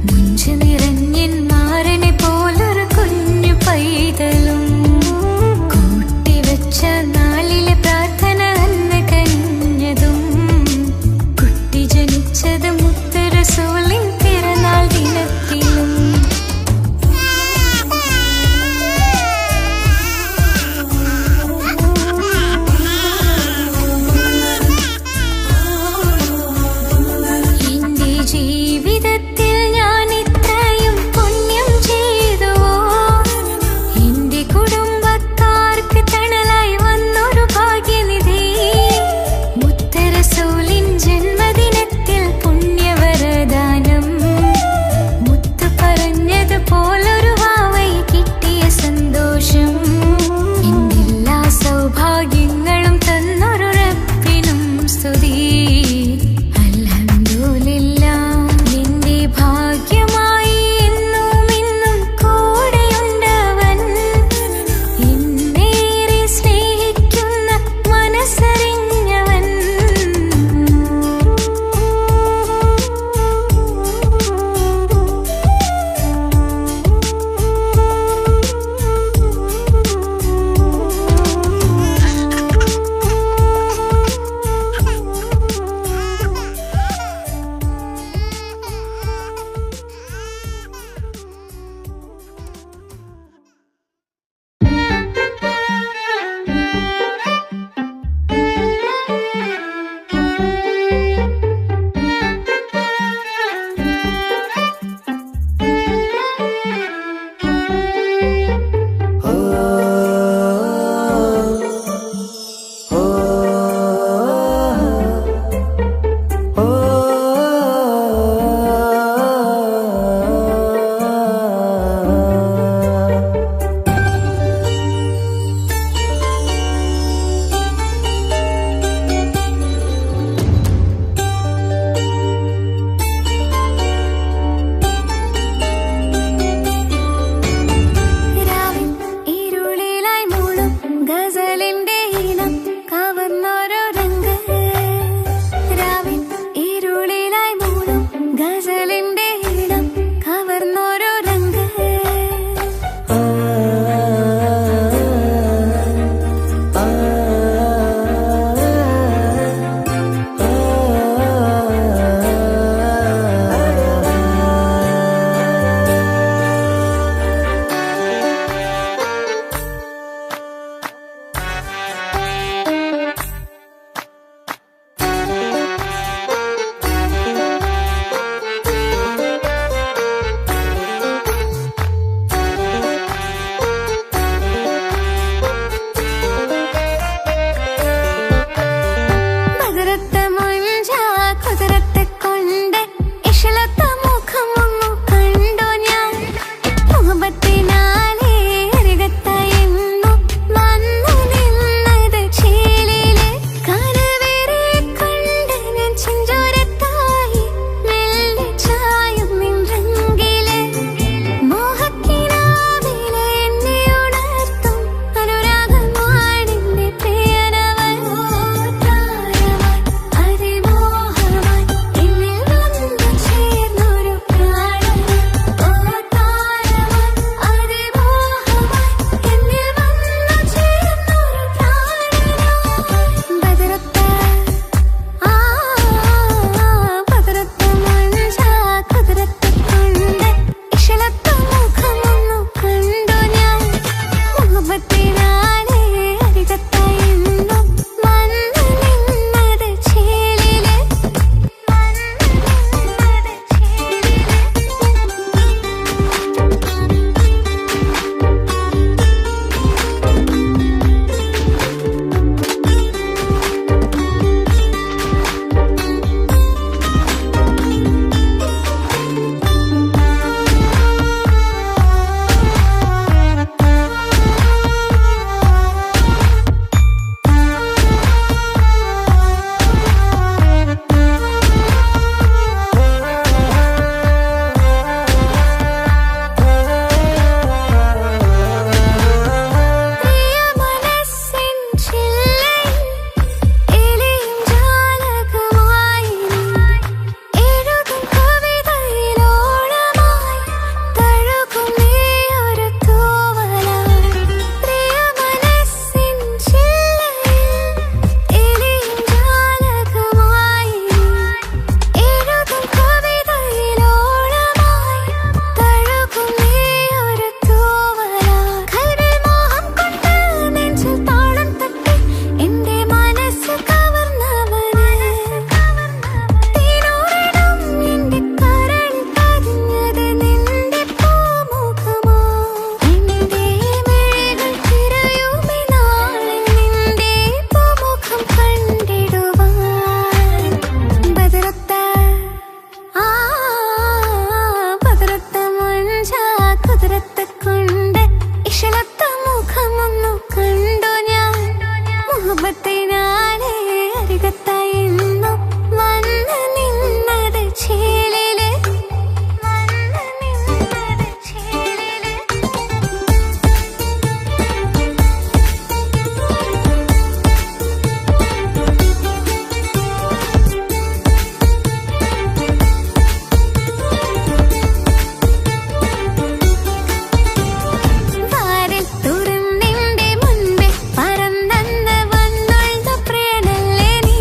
മുഞ്ചു നിറഞ്ഞൻ മാറിനെ പോലൊരു കുഞ്ഞു പൈതലും കൂട്ടിവെച്ച നാളിലെ പ്രാർത്ഥന അന്ന് കനിഞ്ഞതും കുട്ടി ജനിച്ചത് മുത്ത് റസൂലിൻ പിറന്നാൾ ദിനത്തിലും അരികത്തായെന്നു വന്ന് നിന്നത് ചേലില് വന്ന് നിന്നത് ചേലില് വാരൽ തുറന്നിന്റെ മുൻപേ പറന്നന്ന് വന്നൊഴുന്ന പ്രിയനല്ലേ നീ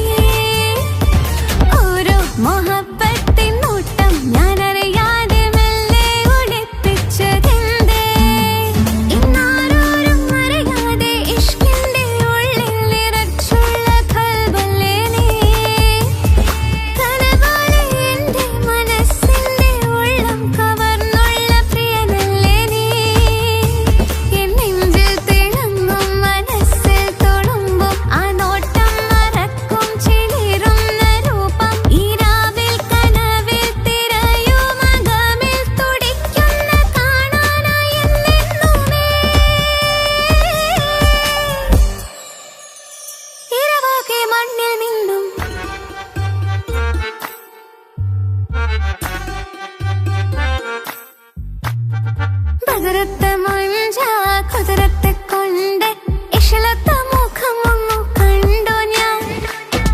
ഓരോ മൊഹബത്തിൻ നോട്ടം ഞാനറിയാതെ മെല്ലെ ഒളിപ്പിച്ചതെന്തേ ഇന്നാരോരും അറിയാതെ ഇഷ്കിന്റെ ഉള്ളിൽ നിറച്ചുള്ള കൽബല്ലേ നീ കനപോലെ എന്റെ മനസ്സിന്റെ ഉള്ളം കവർന്നുള്ള പ്രിയനല്ലേ നീ എൻ നെഞ്ചിൽ തിളങ്ങും മനസ്സിൽ തൊടുമ്പം ആ നോട്ടം മറക്കും ചിലിരുന്ന രൂപം ഈ രാവിൽ കനവിൽ തിരയും അകമിൽ തുടിക്കുന്ന കാണാനായി എന്നെന്നുമേ ഇരവാകെ മണ്ണിൽ നിന്നും ബദറത്തെ മഞ്ച കുതിരത്തെ കൊണ്ട് ഇഷലത്ത മുഖമൊന്നു കണ്ടു ഞാൻ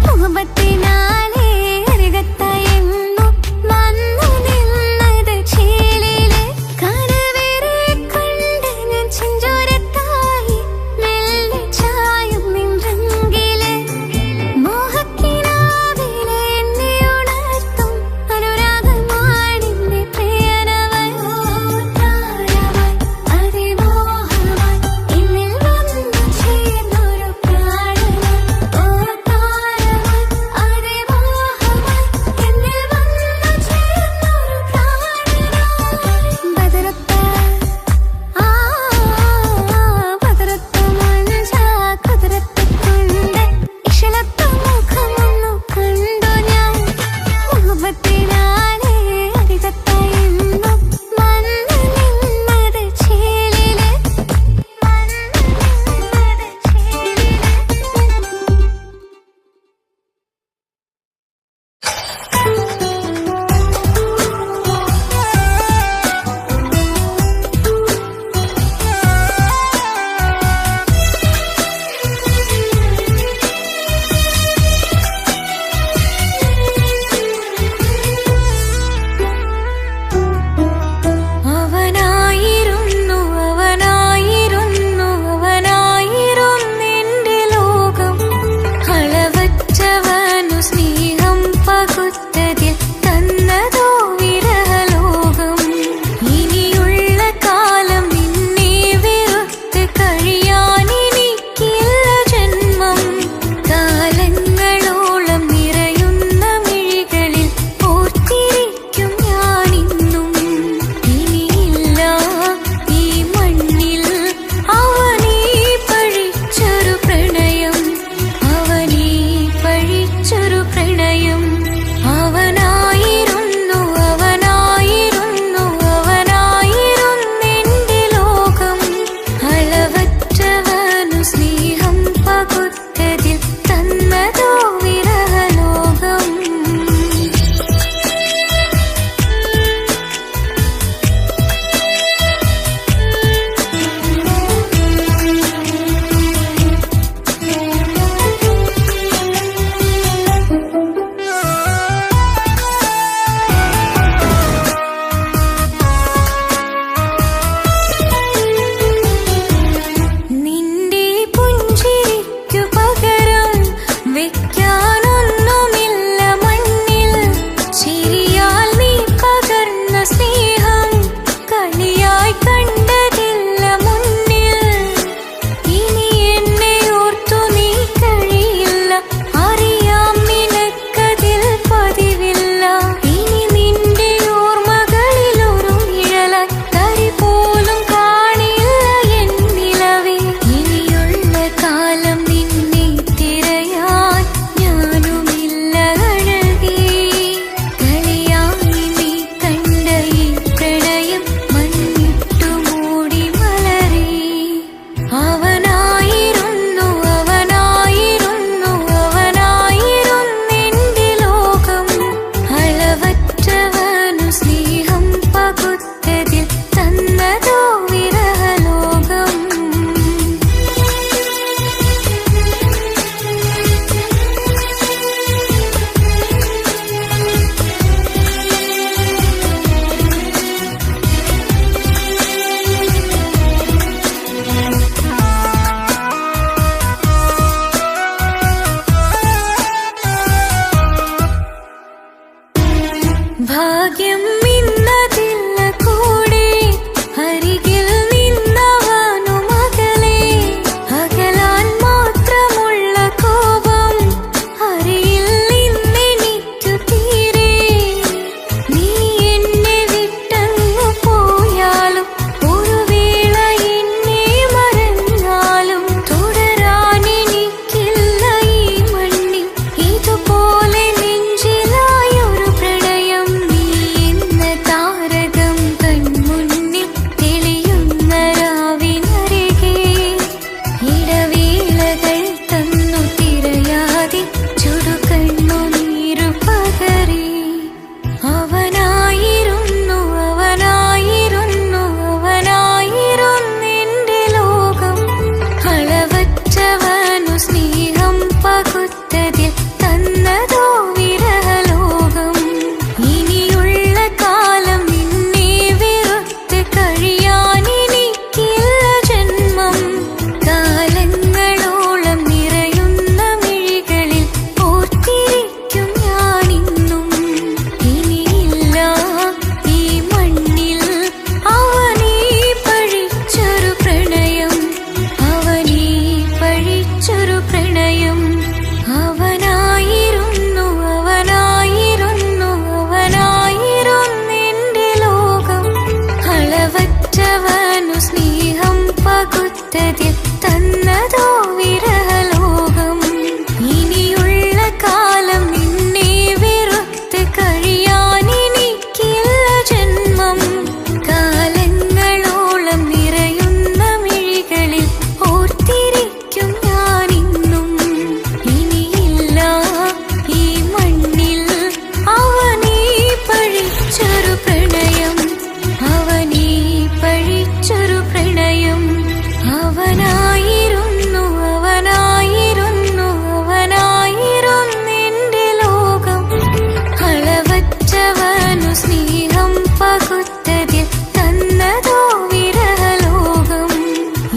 മുഹബത്തിനാലേ അരികത്തായെന്നു വന്നു നിന്നത് ചേലില് കനവേറെ കണ്ട് ഞാൻ ചെഞ്ചോരത്തായി മെല്ലെ ചായും നിൻ രംഗില് മോഹ പകുത്തതിൽ തന്നതോ വിരഹലോകം. ഇനിയുള്ള കാലം നിന്നെ വെറുത്ത് കഴിയാനെനിക്കില്ല ജന്മം. കാലങ്ങളോളം നിറയുന്ന മിഴികളിൽ ഓർത്തിരിക്കും ഞാനിന്നും. ഇനിയില്ല ഈ മണ്ണിൽ അവനീ പഴിച്ചൊരു പ്രണയം, അവനീ പഴിച്ചൊരു പ്രണയം. അവനായിരുന്നു അവനായിരുന്നു അവനായിരുന്നെന്റെ ലോകം. അളവറ്റവനു സ്നേഹം പകുത്തതിൽ തന്നതോ വിരഹലോകം. ഇനിയുള്ള കാലം നിന്നെ വെറുത്ത് കഴിയാനെനിക്കില്ല ജന്മം. കാലങ്ങളോളം നിറയുന്ന മിഴികളിൽ ഓർത്തിരിക്കും ഞാനിന്നും. ഇനിയില്ല ഈ മണ്ണിൽ അവനീ പഴിച്ചൊരു പ്രണയം, അവനീ പഴിച്ചൊരു പ്രണയം. അവനായിരുന്നു അവനായിരുന്നു അവനായിരുന്നെന്റെ ലോകം. അളവറ്റവനു സ്നേഹം പകുത്തതിൽ തന്നതോ വിരഹലോകം.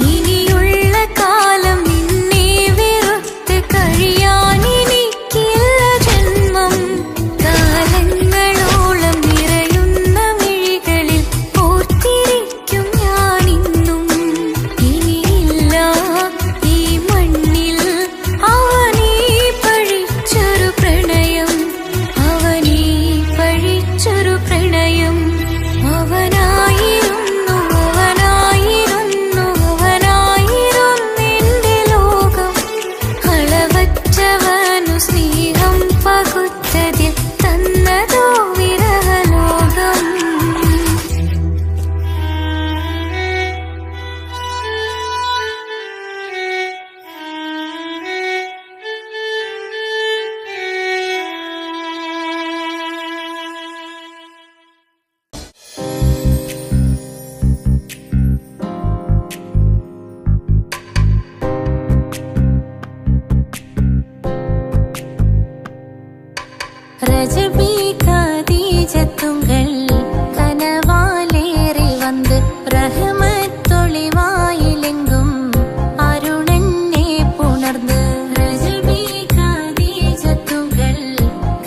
ഇനിയുള്ള കാലം നിന്നെ വെറുത്ത് കഴിയാനെനിക്കില്ല ജന്മം. കാലങ്ങളോളം നിറയുന്ന മിഴികളിൽ ഓർത്തിരിക്കും ഞാനിന്നും. ഇനിയില്ല ഈ മണ്ണിൽ അവനീ പഴിച്ചൊരു പ്രണയം, അവനീ പഴിച്ചൊരു പ്രണയം. അവനായിരുന്നു അവനായിരുന്നു അവനായിരുന്നെന്റെ ലോകം. അളവറ്റവനു സ്നേഹം പകുത്തതിൽ തന്നതോ വിരഹലോകം. ரஜபி கதீஜத்துங்கள் கனவாலேறி வந்து ரஹமத்தொளிவாயிலெங்கும் அருணன்னே புணர்ந்து. ரஜபி கதீஜத்துங்கள்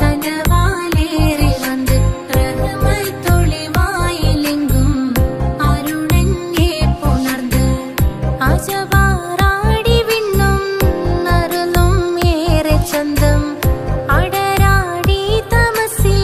கனவாலேறி வந்து ரஹமத்தொளிவாயிலெங்கும் அருணன்னே புணர்ந்து. അജവാറാടി വിണ്ണും നറുന്നും ഏറെ ചന്തം അടരാടി തമസിൽ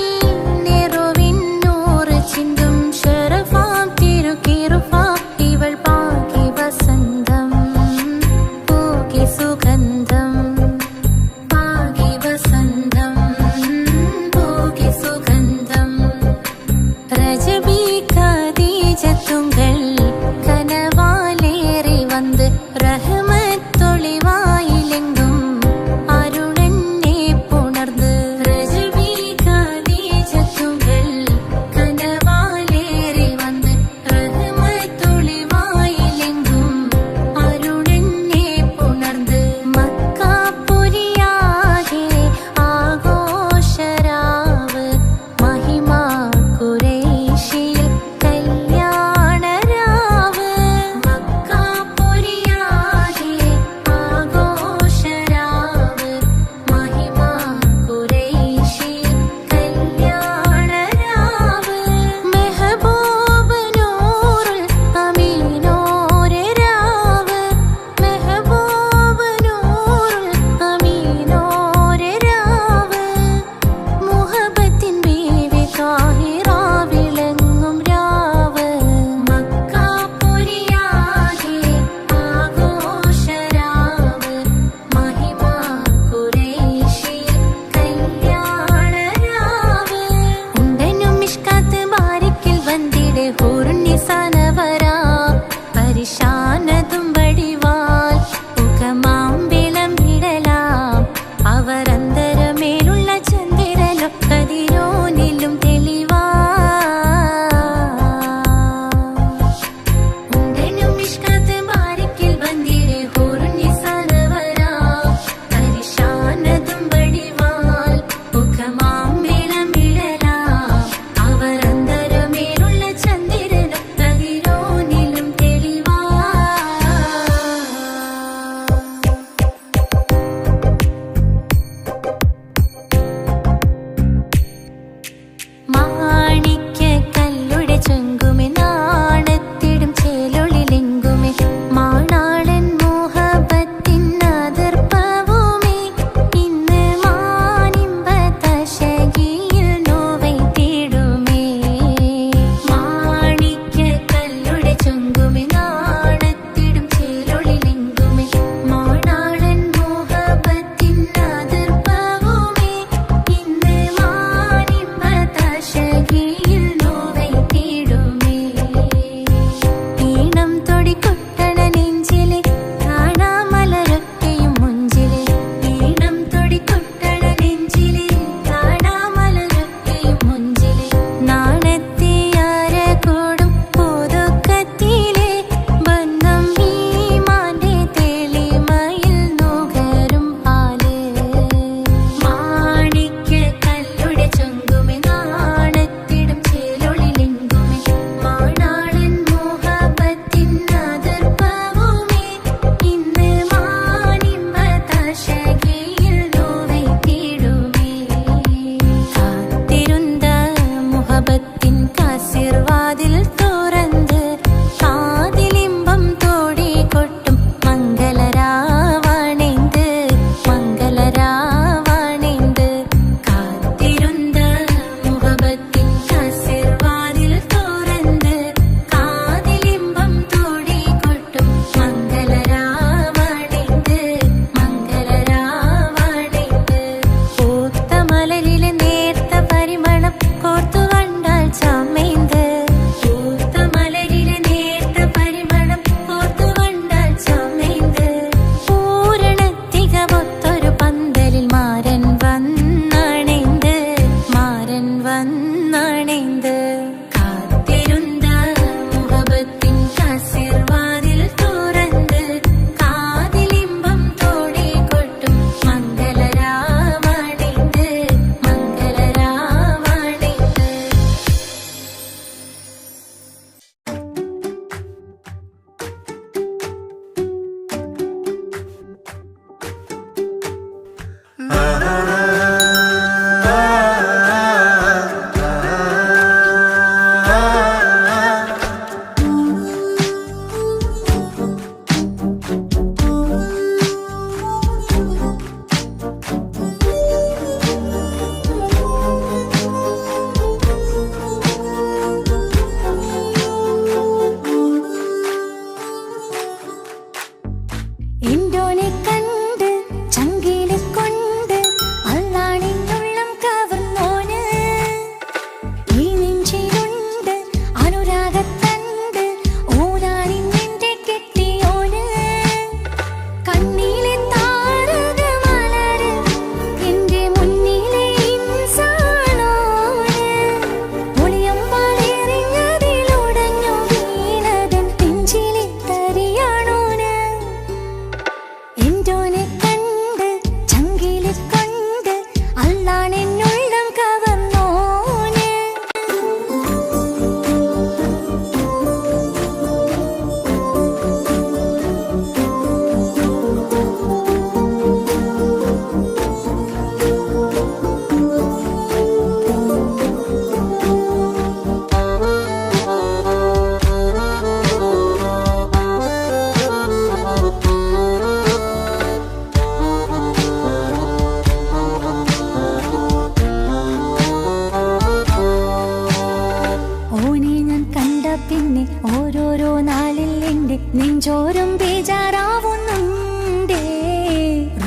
നെഞ്ചോരം ബേജാറാവുന്നുണ്ടേ.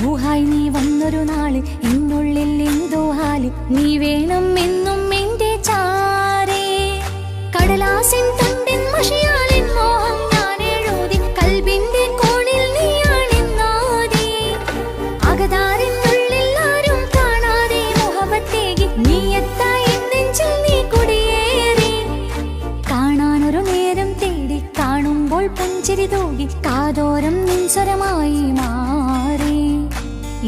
റൂഹായി നീ വന്നൊരു നാള് എന്നുള്ളിൽ എന്തോ ഹാല്. നീ വേണം എന്നും എന്റെ ചാരേ. കടലാസിൻ തണ്ടിൻ മഷിയാലിൻ മോഹം ഞാൻ എഴുതി. കൽബിന്റെ കോണിൽ നീയാണെന്നാദി. അകതാരിനുള്ളിൽ ആരും കാണാതെ മുഹബത്തേകി നീ എത്തായി നെഞ്ചിൽ നീ കുടിയേറി. കാണാനൊരു നേരം തേടി കാണുമ്പോൾ പുഞ്ചിരി തൂകി. കാതോരം നിൻസ്വരമായി മാറി.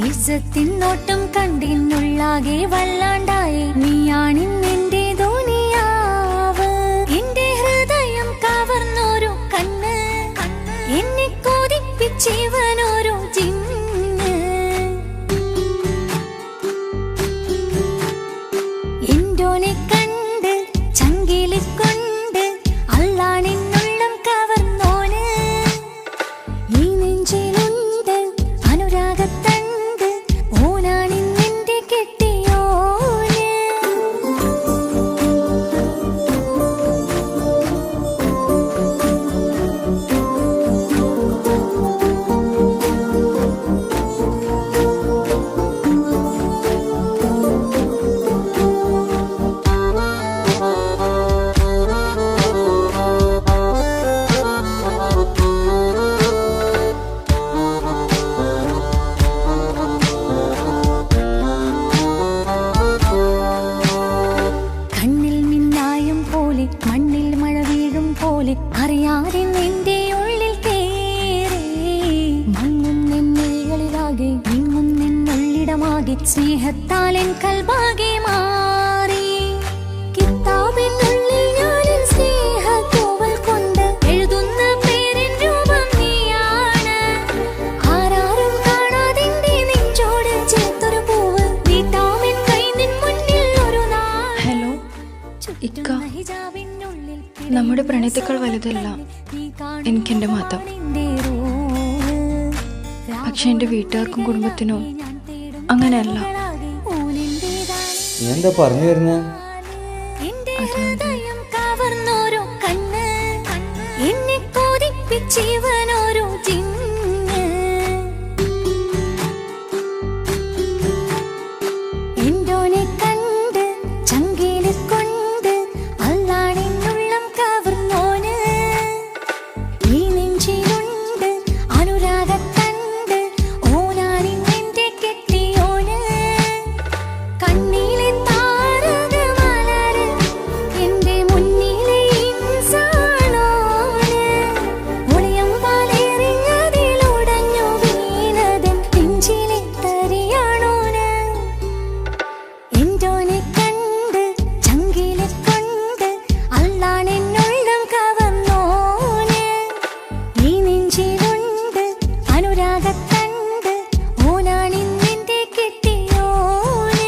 ഇസ്സത്തിൻ നോട്ടം കണ്ടിന്നുള്ളാകെ വല്ലാണ്ടായി. നീയാണിന്നെന്റെ ദുനിയാവ്. എന്റെ ഹൃദയം കവർന്നൊരു കണ്ണ്. എന്നെ കൊതിപ്പിച്ചിവനൊരു ജിന്ന്. എന്തോനെ കണ്ട് ചങ്കില് കൊണ്ട് അല്ലാണെന്നുള്ളം കവർന്നോന്. ഈ നെഞ്ചിലുണ്ട് അനുരാഗത്തണ്ട്. ഓനാണിന്നെന്റെ കെട്ടിയോന്. കണ്ണിൽ മിന്നായം പോലെ മണ്ണിൽ മഴ വീഴും പോലെ അറിയാതെ നിന്റെ ഉള്ളിൽ കേറി. മങ്ങുന്നെന്നുള്ളിലാകെ നിങ്ങുന്നെന്നുള്ളിടമാകെ സ്നേഹത്താൽ എൻ കൽബാകെ മാറി. കിതാബിനുള്ളിൽ ഞാനെൻ സ്നേഹത്തൂവൽ കൊണ്ട് എഴുതുന്ന പേരിൻ രൂപം നീയാണ്. ആരാരും കാണാതെന്റെ നെഞ്ചോട് ചേർത്തൊരു പൂവ്. നീട്ടാമെൻ കൈ നിൻ മുന്നിൽ ഒരു നാൾ. ഹലോ ഇക്ക, നമ്മുടെ പ്രണയത്തേക്കാൾ വലുതല്ല എനിക്കെൻ്റെ മതം. പക്ഷെ എൻ്റെ വീട്ടുകാർക്കും കുടുംബത്തിനും അങ്ങനെയല്ല. നീ എന്താ പറഞ്ഞു വരുന്നത്? കവർന്നോരോ കണ്ണ്. എന്നെ കൊതിപ്പിച്ചിവനോരോ ജിന്ന്. എന്തോനെ കണ്ട് ചങ്കില് കൊണ്ട് അല്ലാണെന്നുള്ളം കവർന്നോന്. ഈ നെഞ്ചിലുണ്ട് അനുരാഗത്തണ്ട്. ഓനാണിന്നെന്റെ കെട്ടിയോന്. കണ്ണിലെ താരകമലര് എന്റെ മുന്നിലെ ഇൻസാണോന്. ഒളിയം പാലെറിഞ്ഞതിലുടഞ്ഞു വീണതൻ നെഞ്ചിലെ തരിയാണോന്. എന്തോനെ കണ്ട് ചങ്കില് കൊണ്ട് അല്ലാണെന്നുള്ളം കവർന്നോന്. ഈ നെഞ്ചിലുണ്ട് അനുരാഗത്തണ്ട്. ഓനാണിന്നെന്റെ കെട്ടിയോന്.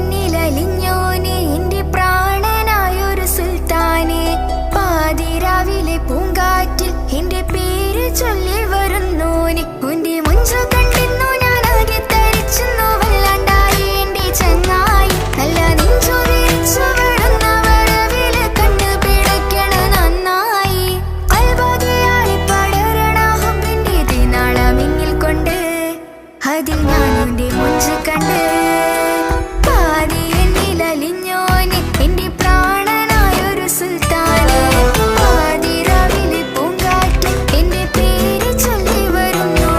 പാതിയെന്നിലലിഞ്ഞോനെ എന്റെ പ്രാണനായൊരു സുൽത്താനെ. പാതിരാവിലെ പൂങ്കാറ്റിൽ എന്റെ പേര് ചൊല്ലി വരുന്നോനെ. ഉന്റെ മുഞ്ചു കണ്ടെന്നു ഞാനാകെ തരിച്ചെന്നു വല്ലാണ്ടായി എന്റെ ചങ്ങായി. നല്ല നെഞ്ചു വിരിച്ചു വിടുന്ന വരവില് കണ്ടു പിടയ്ക്കണ നന്നായി. അൽബാദിയായി പടരണ ഹുബിന്റെ ദിനാളമിങ്ങിൽ കൊണ്ട് അതിൽ ഞാനെന്റെ മുഞ്ചു കണ്ട്. പാതിയെന്നിലലിഞ്ഞോനെ എന്റെ പ്രാണനായൊരു സുൽത്താനെ. പാതിരാവിലെ പൂങ്കാറ്റിൽ എന്റെ പേര് ചൊല്ലി വരുന്നു.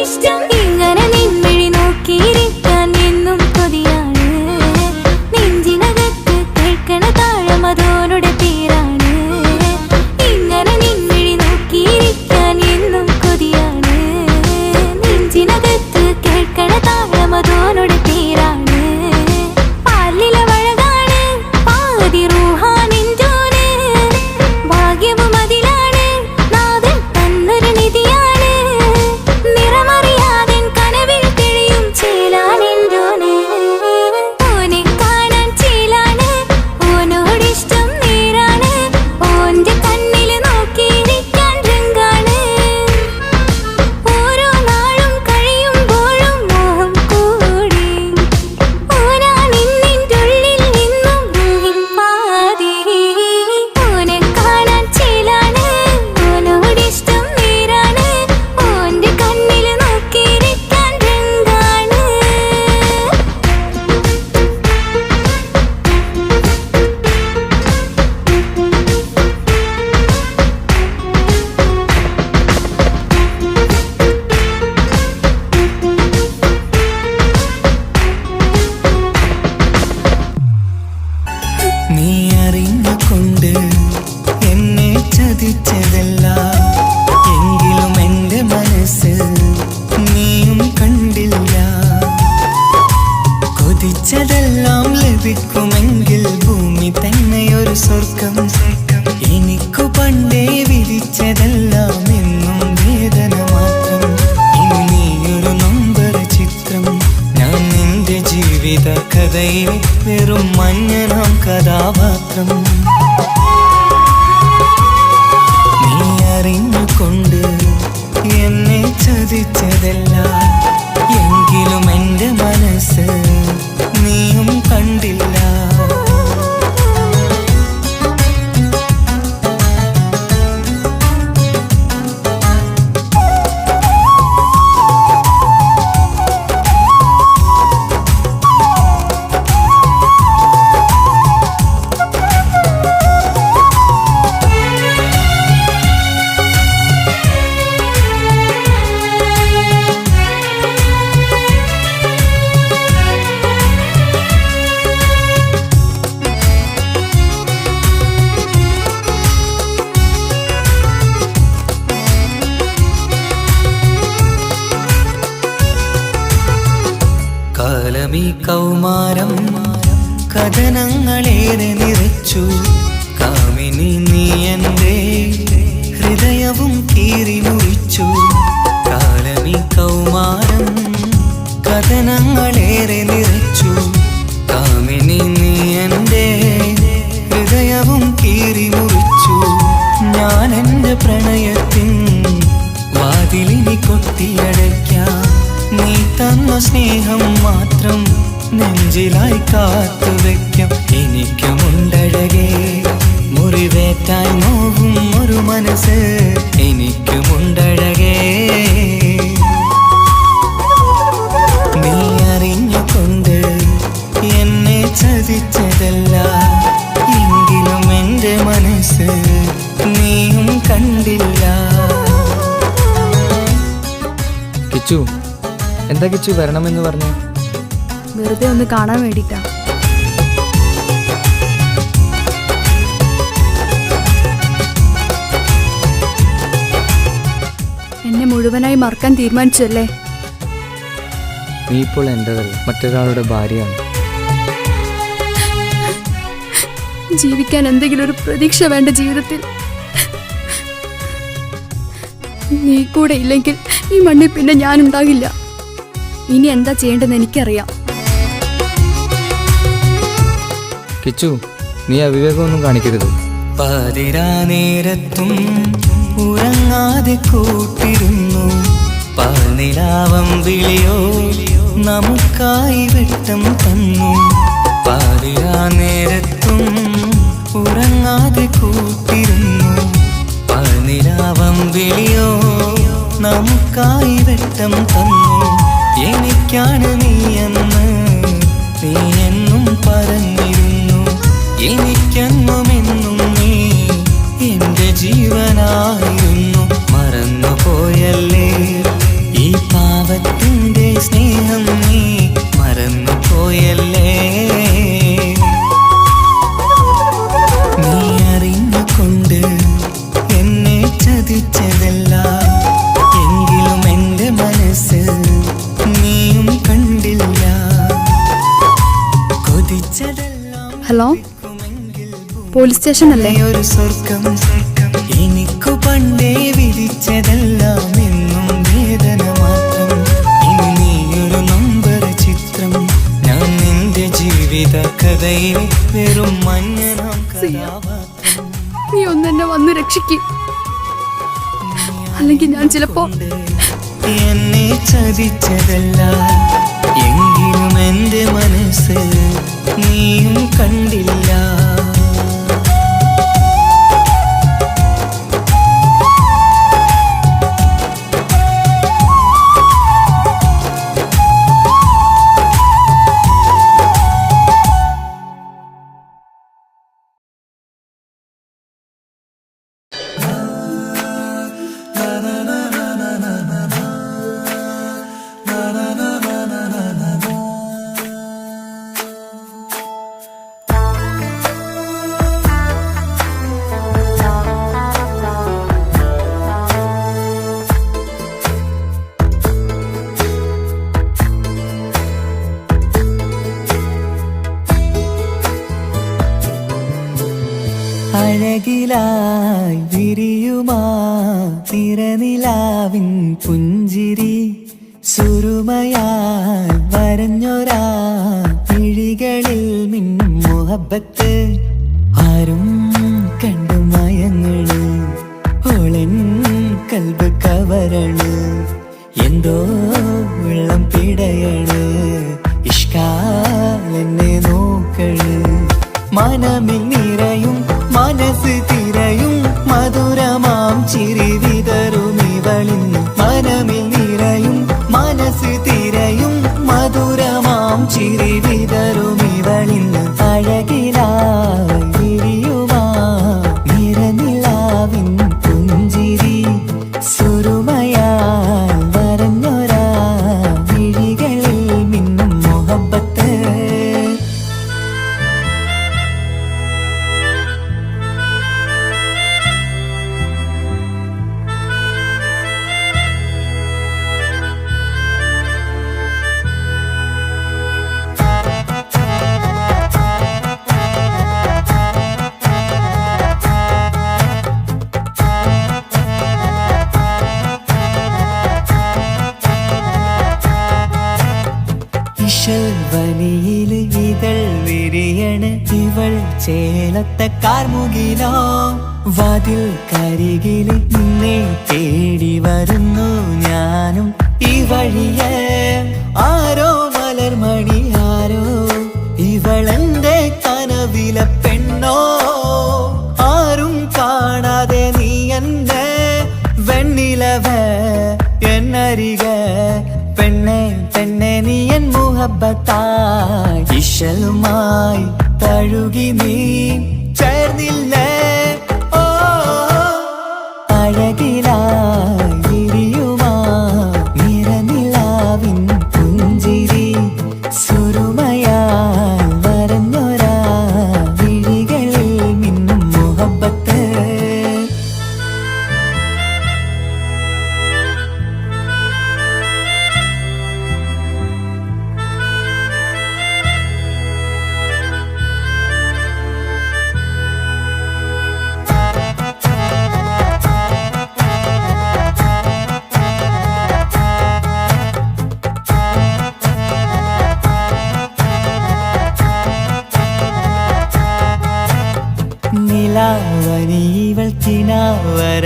ഇഷ്ടം ഇങ്ങനെ നിൻമിഴി നോക്കിയിരിക്കാൻ എന്നും കൊതിയാണ് നെഞ്ചിനകത്ത് കേൾക്കണ താഴം അതോനുടെ പേരാണ് ഇങ്ങനെ നിൻമിഴി നോക്കിയിരിക്കാൻ എന്നും കൊതിയാണ് നെഞ്ചിനകത്ത് കേൾക്കണ താഴം അതോനുടെ പേരാണ് പാലില വഴകാണ് പാതി റൂഹാനിൻജോന് ഭാഗ്യവും അതിലാണ് നാഥൻ തന്നൊരു നിധിയാണ് നിറമറിയാതൻ കനവിൽ തെളിയും ചേലാനിൻജോന് ഓനെ കാണാൻ ചേലാണ് ഓനോടിഷ്ടം നേരാണ് ഓന്റെ കണ്ണില് നോക്കിയിരിക്കാൻ രംഗാണ് ഓരോ നാളും കഴിയുമ്പോഴും മോഹം കൂടി ഓനാ നിന്നിൻ്റെ ഉള്ളിൽ നിന്നും റൂഹിൻ പാതി ഓനെ കാണാൻ ചേലാണ് ഓനോടിഷ്ടം നേരാണ് ഓന്റെ കണ്ണില് നോക്കിയിരിക്കാൻ രംഗാണ് നീ അറിഞ്ഞുകൊണ്ട് എന്നെ ചതിച്ചതല്ല എങ്കിലും എൻ്റെ മനസ്സ് നീയും കണ്ടില്ല കൊതിച്ചതെല്ലാം ലഭിക്കുമെങ്കിൽ ഭൂമി തന്നെയൊരു സ്വർഗം എനിക്കു പണ്ടേ വിധിച്ചതെല്ലാം എന്നും വേദന മാത്രം ഇനി നീയൊരു നമ്പർ ചിത്രം ഞാൻ നിന്റെ ജീവിത കഥയിൽ വെറും മഞ്ഞനാം കഥാപാത്രം നീ അറിഞ്ഞുകൊണ്ട് എന്നെ ചതിച്ചതല്ല എങ്കിലും എൻ്റെ മനസ്സ് നീയും കണ്ടില്ല കാലമീ കൗമാരം കഥനങ്ങളേറെ നിറച്ചു കാമിനി നീ എൻ്റെ ഹൃദയവും കീറി മുറിച്ചു കാലമീ കൗമാരം കഥനങ്ങളേറെ നിറച്ചു കാമിനി നീ എൻ്റെ ഹൃദയവും കീറി മുറിച്ചു ഞാൻ എൻ്റെ പ്രണയത്തിൻ വാതിലിനി കൊട്ടിയടയ്ക്കാം നീ തന്ന സ്നേഹം മാത്രം നെഞ്ചിലായി കാത്തുവെക്കാം എനിക്കുമുണ്ടഴകേ മുറിവേറ്റായി നോവും ഒരു മനസ്സ് എനിക്കുമുണ്ടഴകേ നീ അറിഞ്ഞുകൊണ്ട് എന്നെ ചതിച്ചതല്ല എങ്കിലും എൻ്റെ മനസ്സ് നീയും കണ്ടില്ല. കിച്ചു, എന്താ കിച്ചു വരണമെന്ന് പറഞ്ഞു? വെറുതെ ഒന്ന് കാണാൻ വേണ്ടിട്ടാ. എന്നെ മുഴുവനായി മറക്കാൻ തീരുമാനിച്ചല്ലേ? നീ ഇപ്പോൾ എന്റേതല്ല, മറ്റൊരാളുടെ ഭാര്യയാണ്. ജീവിക്കാൻ എന്തെങ്കിലും ഒരു പ്രതീക്ഷ വേണ്ട ജീവിതത്തിൽ. നീ കൂടെ ഇല്ലെങ്കിൽ ഈ മണ്ണിൽ പിന്നെ ഞാനുണ്ടാകില്ല. ഇനി എന്താ ചെയ്യേണ്ടതെന്ന് എനിക്കറിയാം. കിച്ചു, നീ അവിവേകമൊന്നും കാണിക്കരുത്. പാതിരാ നേരത്തും ഉറങ്ങാതെ കൂട്ടിരുന്നു പാൽനിലാവം വിളിയോ നമുക്കായി വെട്ടം തന്നു. പാതിരാ നേരത്തും ഉറങ്ങാതെ കൂട്ടിരുന്നു പാൽനിലാവം വിളിയോ നമുക്കായി വെട്ടം തന്നു. എനിക്കാണ് നീയെന്ന് നീ എന്നും പറഞ്ഞിരുന്നു. എനിക്കെന്നുമെന്നും നീ എന്റെ ജീവനായിരുന്നു. മറന്നുപോയല്ലേ ഈ ഹലോ, പോലീസ് സ്റ്റേഷൻ അല്ലേ? ഒരു സ്വർഗം എനിക്കു പണ്ടേ വിധിച്ചതെല്ലാം എന്നും വേദന മാത്രം. ഇനി നീയൊരു നമ്പർ ചിത്രം, ഞാൻ നിന്റെ ജീവിത കഥയിലെ വെറും മഞ്ഞനാം കഥാപാത്രം. നീ ഒന്നെന്നെ വന്ന് രക്ഷിക്ക്, അല്ലെങ്കിൽ ഞാൻ ചിലപ്പോ എന്നെ ചതിച്ചതല്ല, എങ്കിലും എന്റെ മനസ്സ് നീയും കണ്ടില്ല. അഴകിലായി വിരിയുമാ തിരനിലാവിൻ പുഞ്ചിരി, സുരുമയായി വരഞ്ഞൊരാ വിഴികളിൽ മിന്നും മുഹബത്ത്. ആരും കണ്ടു മയങ്ങള്, ഓളൻ കൽബ് കവരണ്, എന്തോ വെള്ളം പിടയണ്, ഇഷ്കാലെന്നെ നോക്കള്. മനമിൽ നിറയും മനസ്സ് തിരയും മധുരമാം ചിരി വിതറും ഇവളിന്ന്. മനമിൽ നിറയും മനസ്സ് തിരയും മധുരമാം ചിരി വിതറും ഇവളിന്ന്. അഴകിലായി വിരിയുമാ നിറനിലാവിൻ പുഞ്ചിരി, സുരുമയാൽ വരഞ്ഞൊരാ വിഴികളിൽ മിന്നും മുഹബത്ത്. വനിയില് ഇതൾ വിരിയണ്, ഇവൾ ചേലത്തെ കാർമുകിലോ. വാതിൽ കരികില് നിന്നെ തേടി വരുന്നു ഞാനും ഈ വഴിയെ. ആരോ മലർമണി ആരോ, ഇവളെന്റെ കനവിലെ പെണ്ണോ. ആരും കാണാതെ നീ എന്നെ വെണ്ണിലവ എന്നരിക. പെണ്ണെ പെണ്ണെ നീ എൻ മുഹബത്തായി, ഇശലുമായി തഴുകി നീ ചേർന്നില്ലേ. ഓ അഴകിലായി വിരിയുമാ നിറനിലാവിൻ പുഞ്ചിരി, സുരുമയാൽ വരഞ്ഞൊരാ വിഴികളിൽ മിന്നും മുഹബത്ത്. നിലാവനിവൾ കിനാവരയിലെങ്കും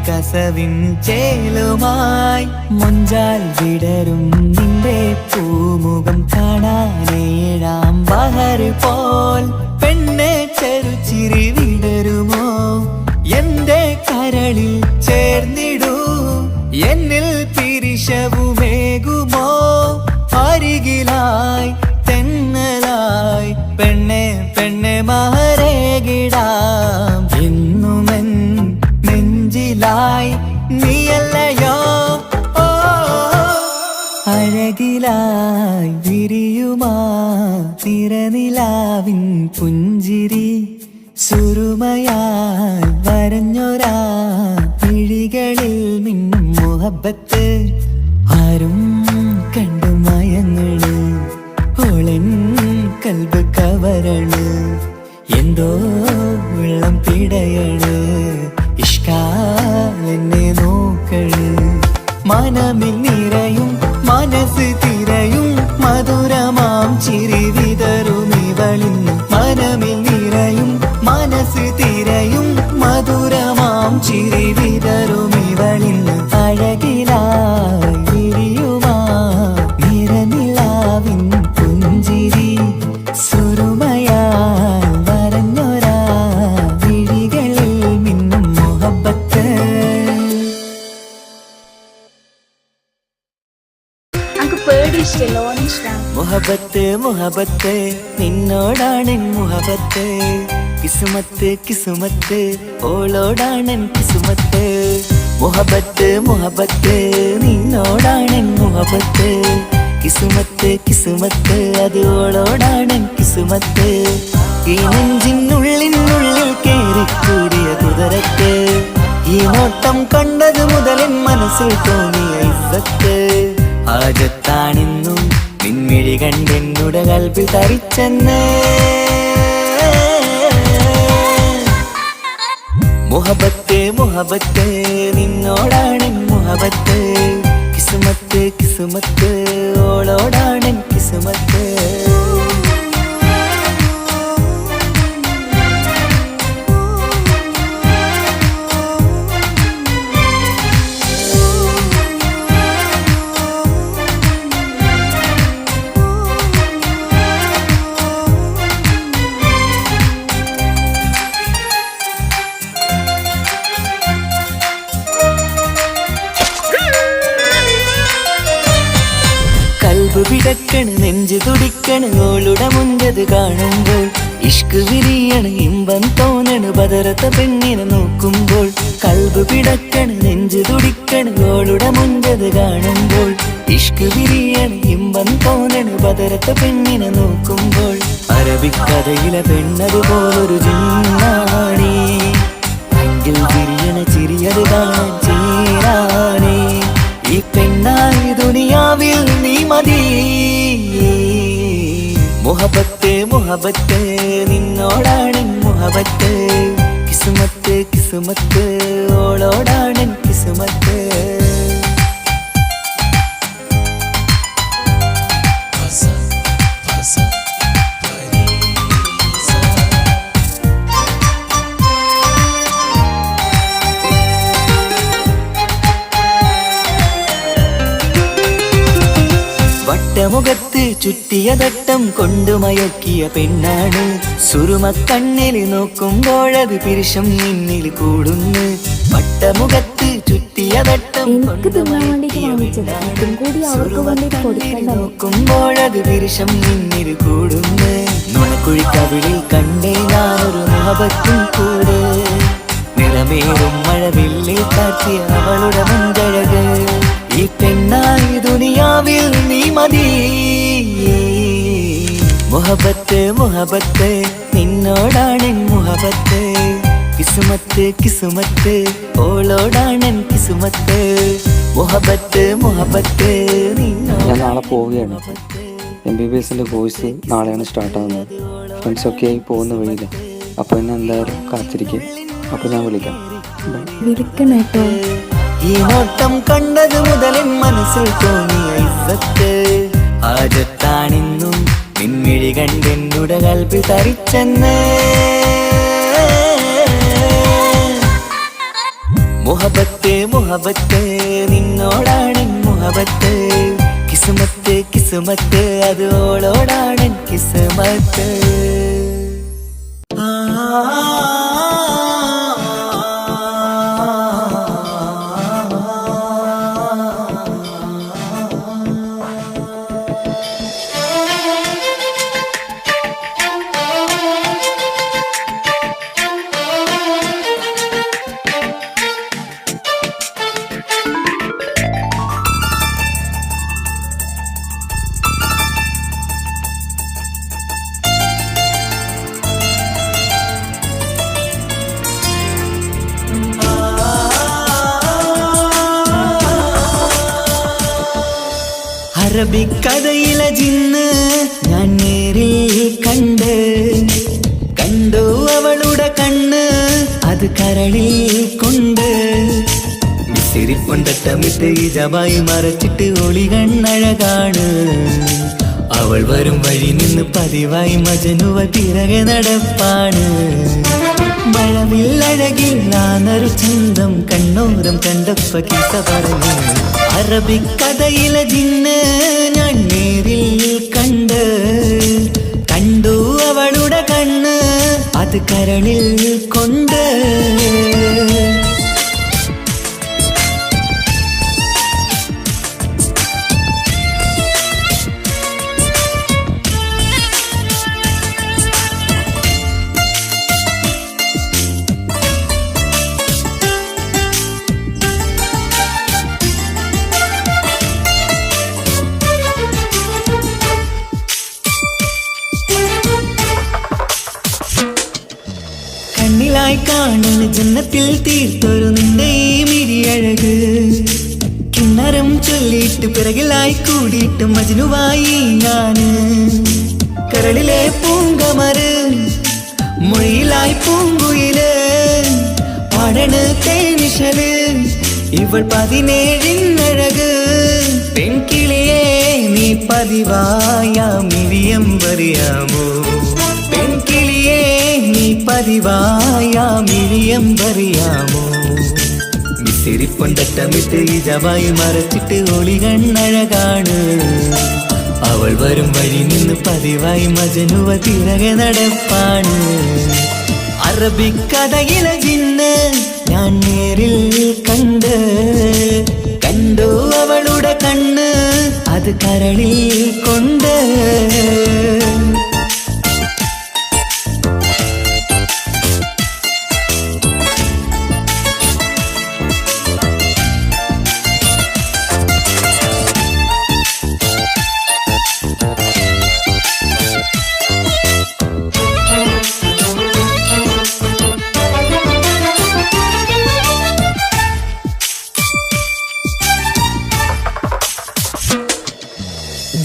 കസവിൻ ചേലുമായി, മൊഞ്ചാൽ വിടരും നിന്റെ പൂമുഖം കാണാനേഴാം ബഹർ പോൽ. പെണ്ണെ ചെറുചിരി വിടരുമോ, എന്റെ കരളിൽ ചേർന്നിടൂ, എന്നിൽ പിരിശവുമേകുമോ. അരികിലായി തെന്നലായി പെണ്ണെ പെണ്ണെ മഹരേകിടാം, എന്നുമെൻ നെഞ്ചിലായി നീയല്ലയോ. ഓ അഴകിലായി വിരിയുമാ തിരനിലാവിൻ പുഞ്ചിരി, സുരുമയാൽ വരഞ്ഞൊരാ വിഴികളിൽ മിന്നും മുഹബത്ത്. ആരും കണ്ടു മയങ്ങള്, ഓളൻ കൽബ് കവരണ് എന്തോ വെള്ളം പിടയണ് ഇഷ്കാലെന്നെ നോക്കണ് മനമിൽ നിറയും മനസ്സ് തിരയും മധുരമാം ചിരി വിതറും ഇവളിന്ന് മനമിൽ നിറയും മനസ്സ് തിരയും മധുരമാം ചിരി വിതറും ഇവളിന്ന് അഴകിലായി വിരിയുമാ നിറനിലാവിൻ പുഞ്ചിരി സുറുമയാൽ വരഞ്ഞൊരാ വിഴികളിൽ മിന്നും മുഹബത്ത് മുഹബത്ത് മുഹബത്ത് നിന്നോടാണെൻ മുഹബത്ത് കിസുമത്ത് കിസുമത്ത് ഓളോടാണെൻ കിസുമത്ത് മുഹബത്ത് മുഹബത്ത് നിന്നോടാണെൻ മുഹബത്ത് കിസുമത്ത് കിസുമത്ത് അത് ഓളോടാണെൻ കിസുമത്ത് ഈ നെഞ്ചിനുള്ളിനുള്ളിൽ കേറിക്കൂടിയ കുതിരത്ത് ഈ നോട്ടം കണ്ടത് മുതലൻ മനസ്സിൽ തോന്നിയ ഇസ്സത്ത് ആജത്താണെന്നും നിൻമിഴി കണ്ടെന്നുടെ കൽബിൽ തരിച്ചെന്ന് മുഹബത്ത് മുഹബത്ത് നിന്നോടാണെൻ മുഹബത്ത് കിസുമത്ത് കിസുമത്ത് ഓളോടാണെൻ കിസുമത്ത് പിടക്കണ് നെഞ്ചു തുടിക്കണ് ഓളുടെ മുൻപത് കാണുമ്പോൾ ഇഷ്ക് വിരിയണ് ഇമ്പം തോന്നണ് ബദറത്ത പെണ്ണിനെ നോക്കുമ്പോൾ കൽബ് പിടക്കണ് നെഞ്ചു തുടിക്കണ് ഓളുടെ മുൻപത് കാണുമ്പോൾ ഇഷ്ക് വിരിയണ് ഇമ്പം തോന്നണ് ബദറത്ത പെണ്ണിനെ നോക്കുമ്പോൾ അറബിക്കഥയിലെ പെണ്ണതുപോലൊരു ജിന്നാണി അങ്കിൽ വിരിയണ ചിരിയത് കാണാൻ ചേരാണേ ഈ പെണ്ണായി ദുനിയാവിൽ നീ മതി മുഹബത്ത് മുഹബത്ത് നിന്നോടാണെൻ മുഹബത്ത് കിസുമത്ത് കിസുമത്ത് ഓളോടാണെൻ കിസുമത്ത് വട്ടമുഖത്ത് ചുറ്റിയ തട്ടം കൊണ്ടു മയക്കിയ പെണ്ണാണ് സുറുമക്കണ്ണിൽ നോക്കുമ്പോഴത് പിരിശം നിന്നിൽ കൂടുന്നു വട്ടമുഖത്ത് ചുറ്റിയ തട്ടം കൊണ്ടു മയക്കിയ പെണ്ണാണ് നോക്കുമ്പോഴത് പിരിശം നിന്നിൽ കൂടുന്നു നുണക്കുഴിക്കവിളിൽ കണ്ടേ ഞാനൊരു മുഹബത്തും കൂടെ നിറമേറും മഴവില്ലിൽ കാറ്റിയ അവളുടെ മുൻകഴക് ഈ പെണ്ണായി ദുനിയാവിൽ നീ മതി മുഹബത്ത് മുഹബത്ത് നിന്നോടാണെൻ മുഹബത്ത് കിസുമത്ത് കിസുമത്ത് ഓളോടാണെൻ കിസുമത്ത് മുഹബത്ത് മുഹബത്ത് ഞാൻ നാളെ പോവുകയാണ്. MBBS കോഴ്സ് നാളെയാണ് സ്റ്റാർട്ടാകുന്നത്. ഫ്രണ്ട്സൊക്കെ ആയി പോകുന്ന വഴിയില്ല. അപ്പോൾ എന്നെ എന്തായാലും കാത്തിരിക്കും. അപ്പോൾ ഞാൻ വിളിക്കാം. വിളിക്കണേട്ടോ. ഈ നോട്ടം കണ്ടത് മുതലൻ മനസ്സിൽ തോന്നിയ ഇസ്സത്ത് ആജത്താണെന്നും നിൻമിഴി കണ്ടെന്നുടെ കൽബിൽ തരിച്ചെന്ന് മുഹബത്ത് മുഹബത്ത് നിന്നോടാണെൻ മുഹബത്ത് കിസുമത്ത് കിസുമത്ത് അത് ഓളോടാണെൻ കിസുമത്ത് അറബിക്കഥയിലെ ജിന്ന് ഞാൻ നേരിൽ കണ്ട് കണ്ടു അവളുടെ കണ്ണ് അത് കരളിൽ കൊണ്ട് മിസിരിപ്പൊണ്ടട്ടമിട്ട് ഇജമായി മറച്ചിട്ട് ഒളി കണ്ണഴകാണ് അവൾ വരും വഴി നിന്ന് പതിവായി മജനുവ പിറകെ നടപ്പാണ് മഴവില്ലഴകിൽ നാനൊരു ചന്തം കണ്ണോരം കണ്ടപ്പ കീസ പറഞ്ഞു അറബിക്കഥയിലെ ജിന്ന് ഞാൻ നേരിൽ കണ്ട് കണ്ടു അവളുടെ കണ്ണ് അത് കരളിൽ കൊണ്ട് കണ്ണിലായി കാണുന്ന ജന്നത്തിൽ തീർത്തൊരു നിന്റെ ഈ മിഴിയഴക് കിണ്ണരം ചൊല്ലിയിട്ട് പിറകിലായി കൂടിയിട്ട് മജ്നുവായി ഞാന് കരളിലെ പൂങ്കമര് മൊഴിയിലായി പൂങ്കുയില് പാടണ് തേനിശല് ഇവൾ 17 പെൺകിളിയെ നീ പതിവായ മിഴിയം പറയാമോ പെൺകിളിയെ നീ പതിവായ മിഴിയം പറയാമോ മിസിരിപ്പൊണ്ടട്ടമിട്ട് ഇജമായി മറച്ചിട്ട് ഒളി കണ്ണഴകാണ് അവൾ വരും വഴി നിന്ന് പതിവായി മജനുവ പിറകെ നടപ്പാണ് അറബിക്കഥയിലെ ജിന്ന് ഞാൻ നേരിൽ കണ്ട് കണ്ടു അവളുടെ കണ്ണ് അത് കരളിൽ കൊണ്ട്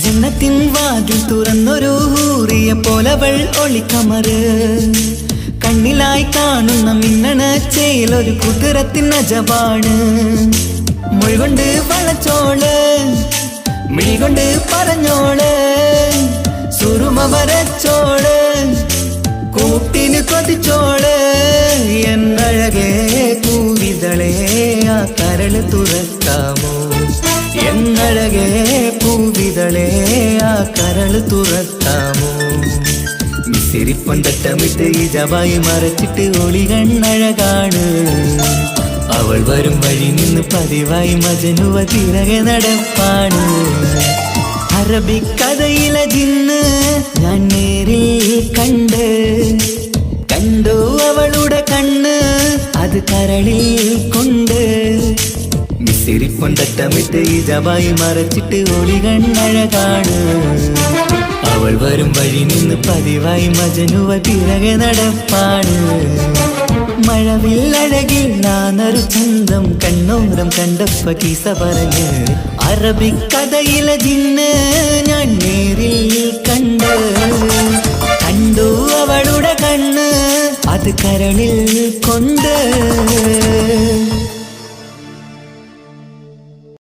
ജന്നത്തിൻ വാതിൽ തുറന്നൊരു ഹൂറിയ പോലവൾ ഒളിക്കമറ് കണ്ണിലായി കാണുന്ന മിന്നണ ചേലൊരു കുതിരത്തിൻ അജപാണ് മൊഴികൊണ്ട് വളച്ചോള് മിഴികൊണ്ട് പറഞ്ഞോള് സുറുമ വരച്ചോള് കൂട്ടിന് കൊതിച്ചോള് എന്നഴകേ പൂവിതളേ ആ കരള് തുറക്കാമോ എന്നഴകേ പൂവിതളേ ആ കരള് തുറക്കാമോ മിസിരിപ്പൊണ്ടട്ടമിട്ട് ഇജമായി മറച്ചിട്ട് ഒളി കണ്ണഴകാണ് അവൾ വരും വഴി നിന്ന് പതിവായി മജനുവ പിറകെ നടപ്പാണ് അറബിക്കഥയിലെ ജിന്ന് ഞാൻ നേരിൽ കണ്ട് കണ്ടു അവളുടെ കണ്ണ് അത് കരളിൽ കൊണ്ട് മിസിരിപ്പൊണ്ടട്ടമിട്ട് ഇജമായി മറച്ചിട്ട് ഒളി കണ്ണഴകാണ് അവൾ വരും വഴി നിന്ന് പതിവായി മജനുവ പിറകെ നടപ്പാണ് മഴവില്ലഴകിൽ നാനൊരു ചന്തം കണ്ണോരം കണ്ടപ്പ കീസ പറഞ്ഞ് അറബിക്കഥയിലെ ജിന്ന് ഞാൻ നേരിൽ കണ്ട് കണ്ടു അവളുടെ കണ്ണ് അത് കരളിൽ കൊണ്ട്